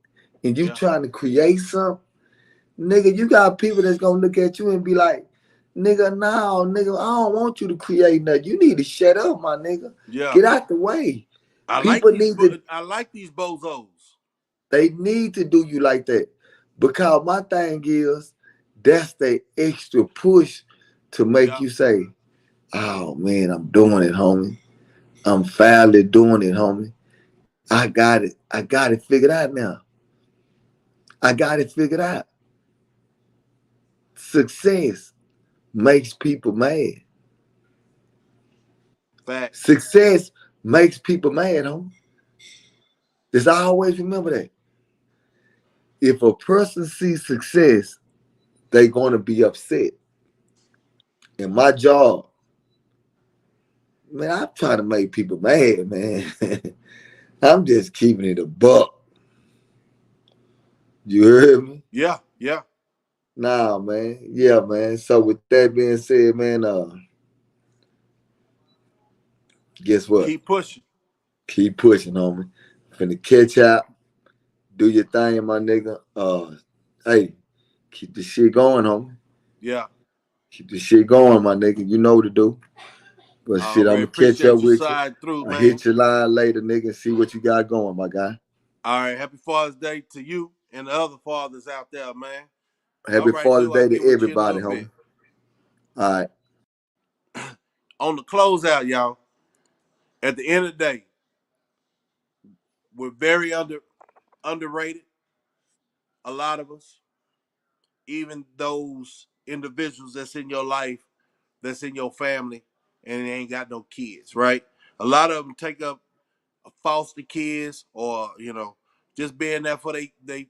and you trying to create something, nigga, you got people that's gonna look at you and be like, nigga, no, nigga, I don't want you to create nothing. You need to shut up, my nigga. Yeah. Get out the way. I like these bozos. They need to do you like that. Because my thing is, that's the extra push to make you say, oh man, I'm doing it, homie. I'm finally doing it, homie. I got it. I got it figured out now. I got it figured out. Success makes people mad. Fact. Success makes people mad, homie. Just always remember that. If a person sees success, they're going to be upset. And my job, man, I try to make people mad, man. I'm just keeping it a buck. You heard me? Yeah. Nah, man. Yeah, man. So with that being said, man, guess what? Keep pushing. Keep pushing, homie. Finna catch out. Do your thing, my nigga. Hey, keep the shit going, homie. Yeah. Keep the shit going, my nigga. You know what to do. But shit, I'm gonna catch up with you. I'll hit your line later, nigga, and see what you got going, my guy. All right. Happy Father's Day to you and the other fathers out there, man. Happy Father's Day to everybody, homie. All right. On the closeout, y'all, at the end of the day, we're very underrated. A lot of us, even those individuals that's in your life, that's in your family, and they ain't got no kids, right? A lot of them take up foster kids, or just being there for they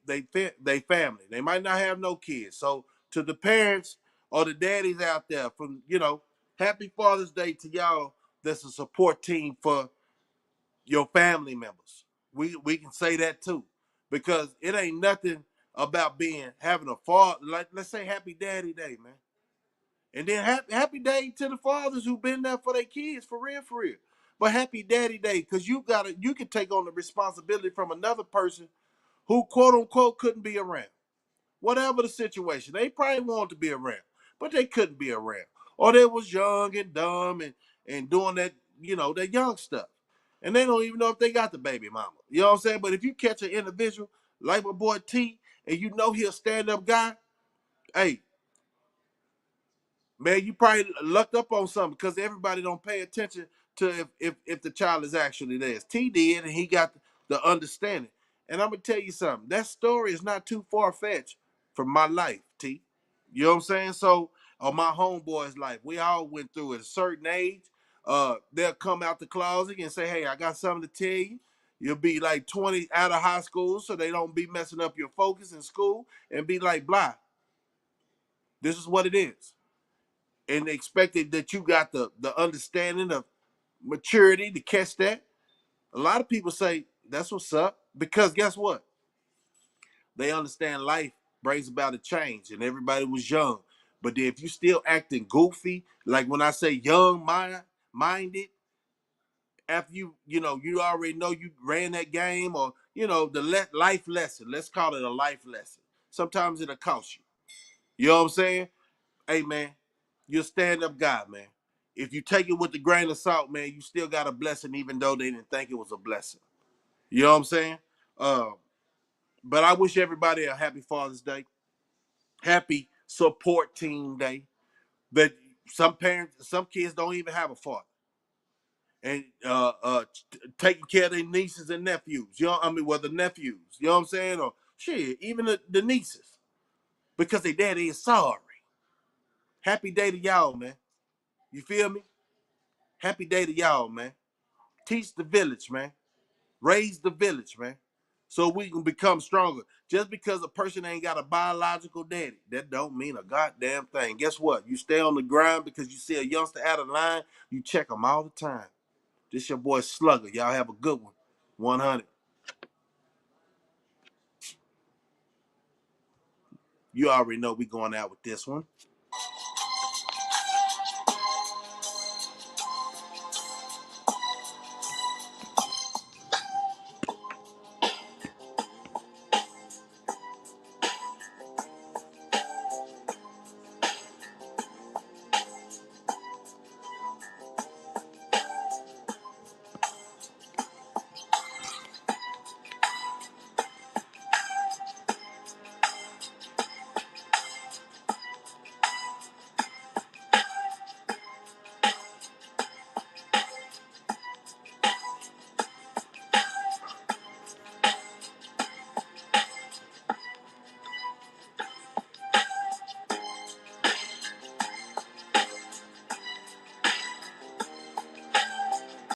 family. They might not have no kids. So to the parents or the daddies out there, from happy Father's Day to y'all. That's a support team for your family members. We can say that too, because it ain't nothing about having a father. Like, let's say Happy Daddy Day, man. And then happy day to the fathers who've been there for their kids, for real, for real. But happy daddy day, because you can take on the responsibility from another person who, quote unquote, couldn't be around. Whatever the situation, they probably wanted to be around, but they couldn't be around. Or they was young and dumb and doing that young stuff. And they don't even know if they got the baby mama. You know what I'm saying? But if you catch an individual like my boy T, and he a stand-up guy, hey, man, you probably lucked up on something, because everybody don't pay attention to if the child is actually theirs. T did, and he got the understanding. And I'm gonna tell you something. That story is not too far fetched from my life, T. You know what I'm saying? So, or my homeboy's life, we all went through it. At a certain age, they'll come out the closet and say, "Hey, I got something to tell you." You'll be like 20 out of high school, so they don't be messing up your focus in school, and be like, "Blah, this is what it is." And they expected that you got the understanding of maturity to catch that. A lot of people say that's what's up, because guess what? They understand life brings about a change, and everybody was young. But then if you still acting goofy, like when I say young minded, after you already know you ran that game, or the life lesson. Let's call it a life lesson. Sometimes it'll cost you. You know what I'm saying? Hey man, you're a stand-up guy, man. If you take it with a grain of salt, man, you still got a blessing, even though they didn't think it was a blessing. You know what I'm saying? Uh, but I wish everybody a happy Father's Day, happy support team day. But some kids don't even have a father, and taking care of their nieces and nephews. The nephews. You know what I'm saying? Or shit, even the nieces, because their daddy is sorry. Happy day to y'all, man. You feel me? Happy day to y'all, man. Teach the village, man. Raise the village, man. So we can become stronger. Just because a person ain't got a biological daddy, that don't mean a goddamn thing. Guess what? You stay on the grind because you see a youngster out of line, you check them all the time. This your boy Slugger. Y'all have a good one. 100. You already know we going out with this one.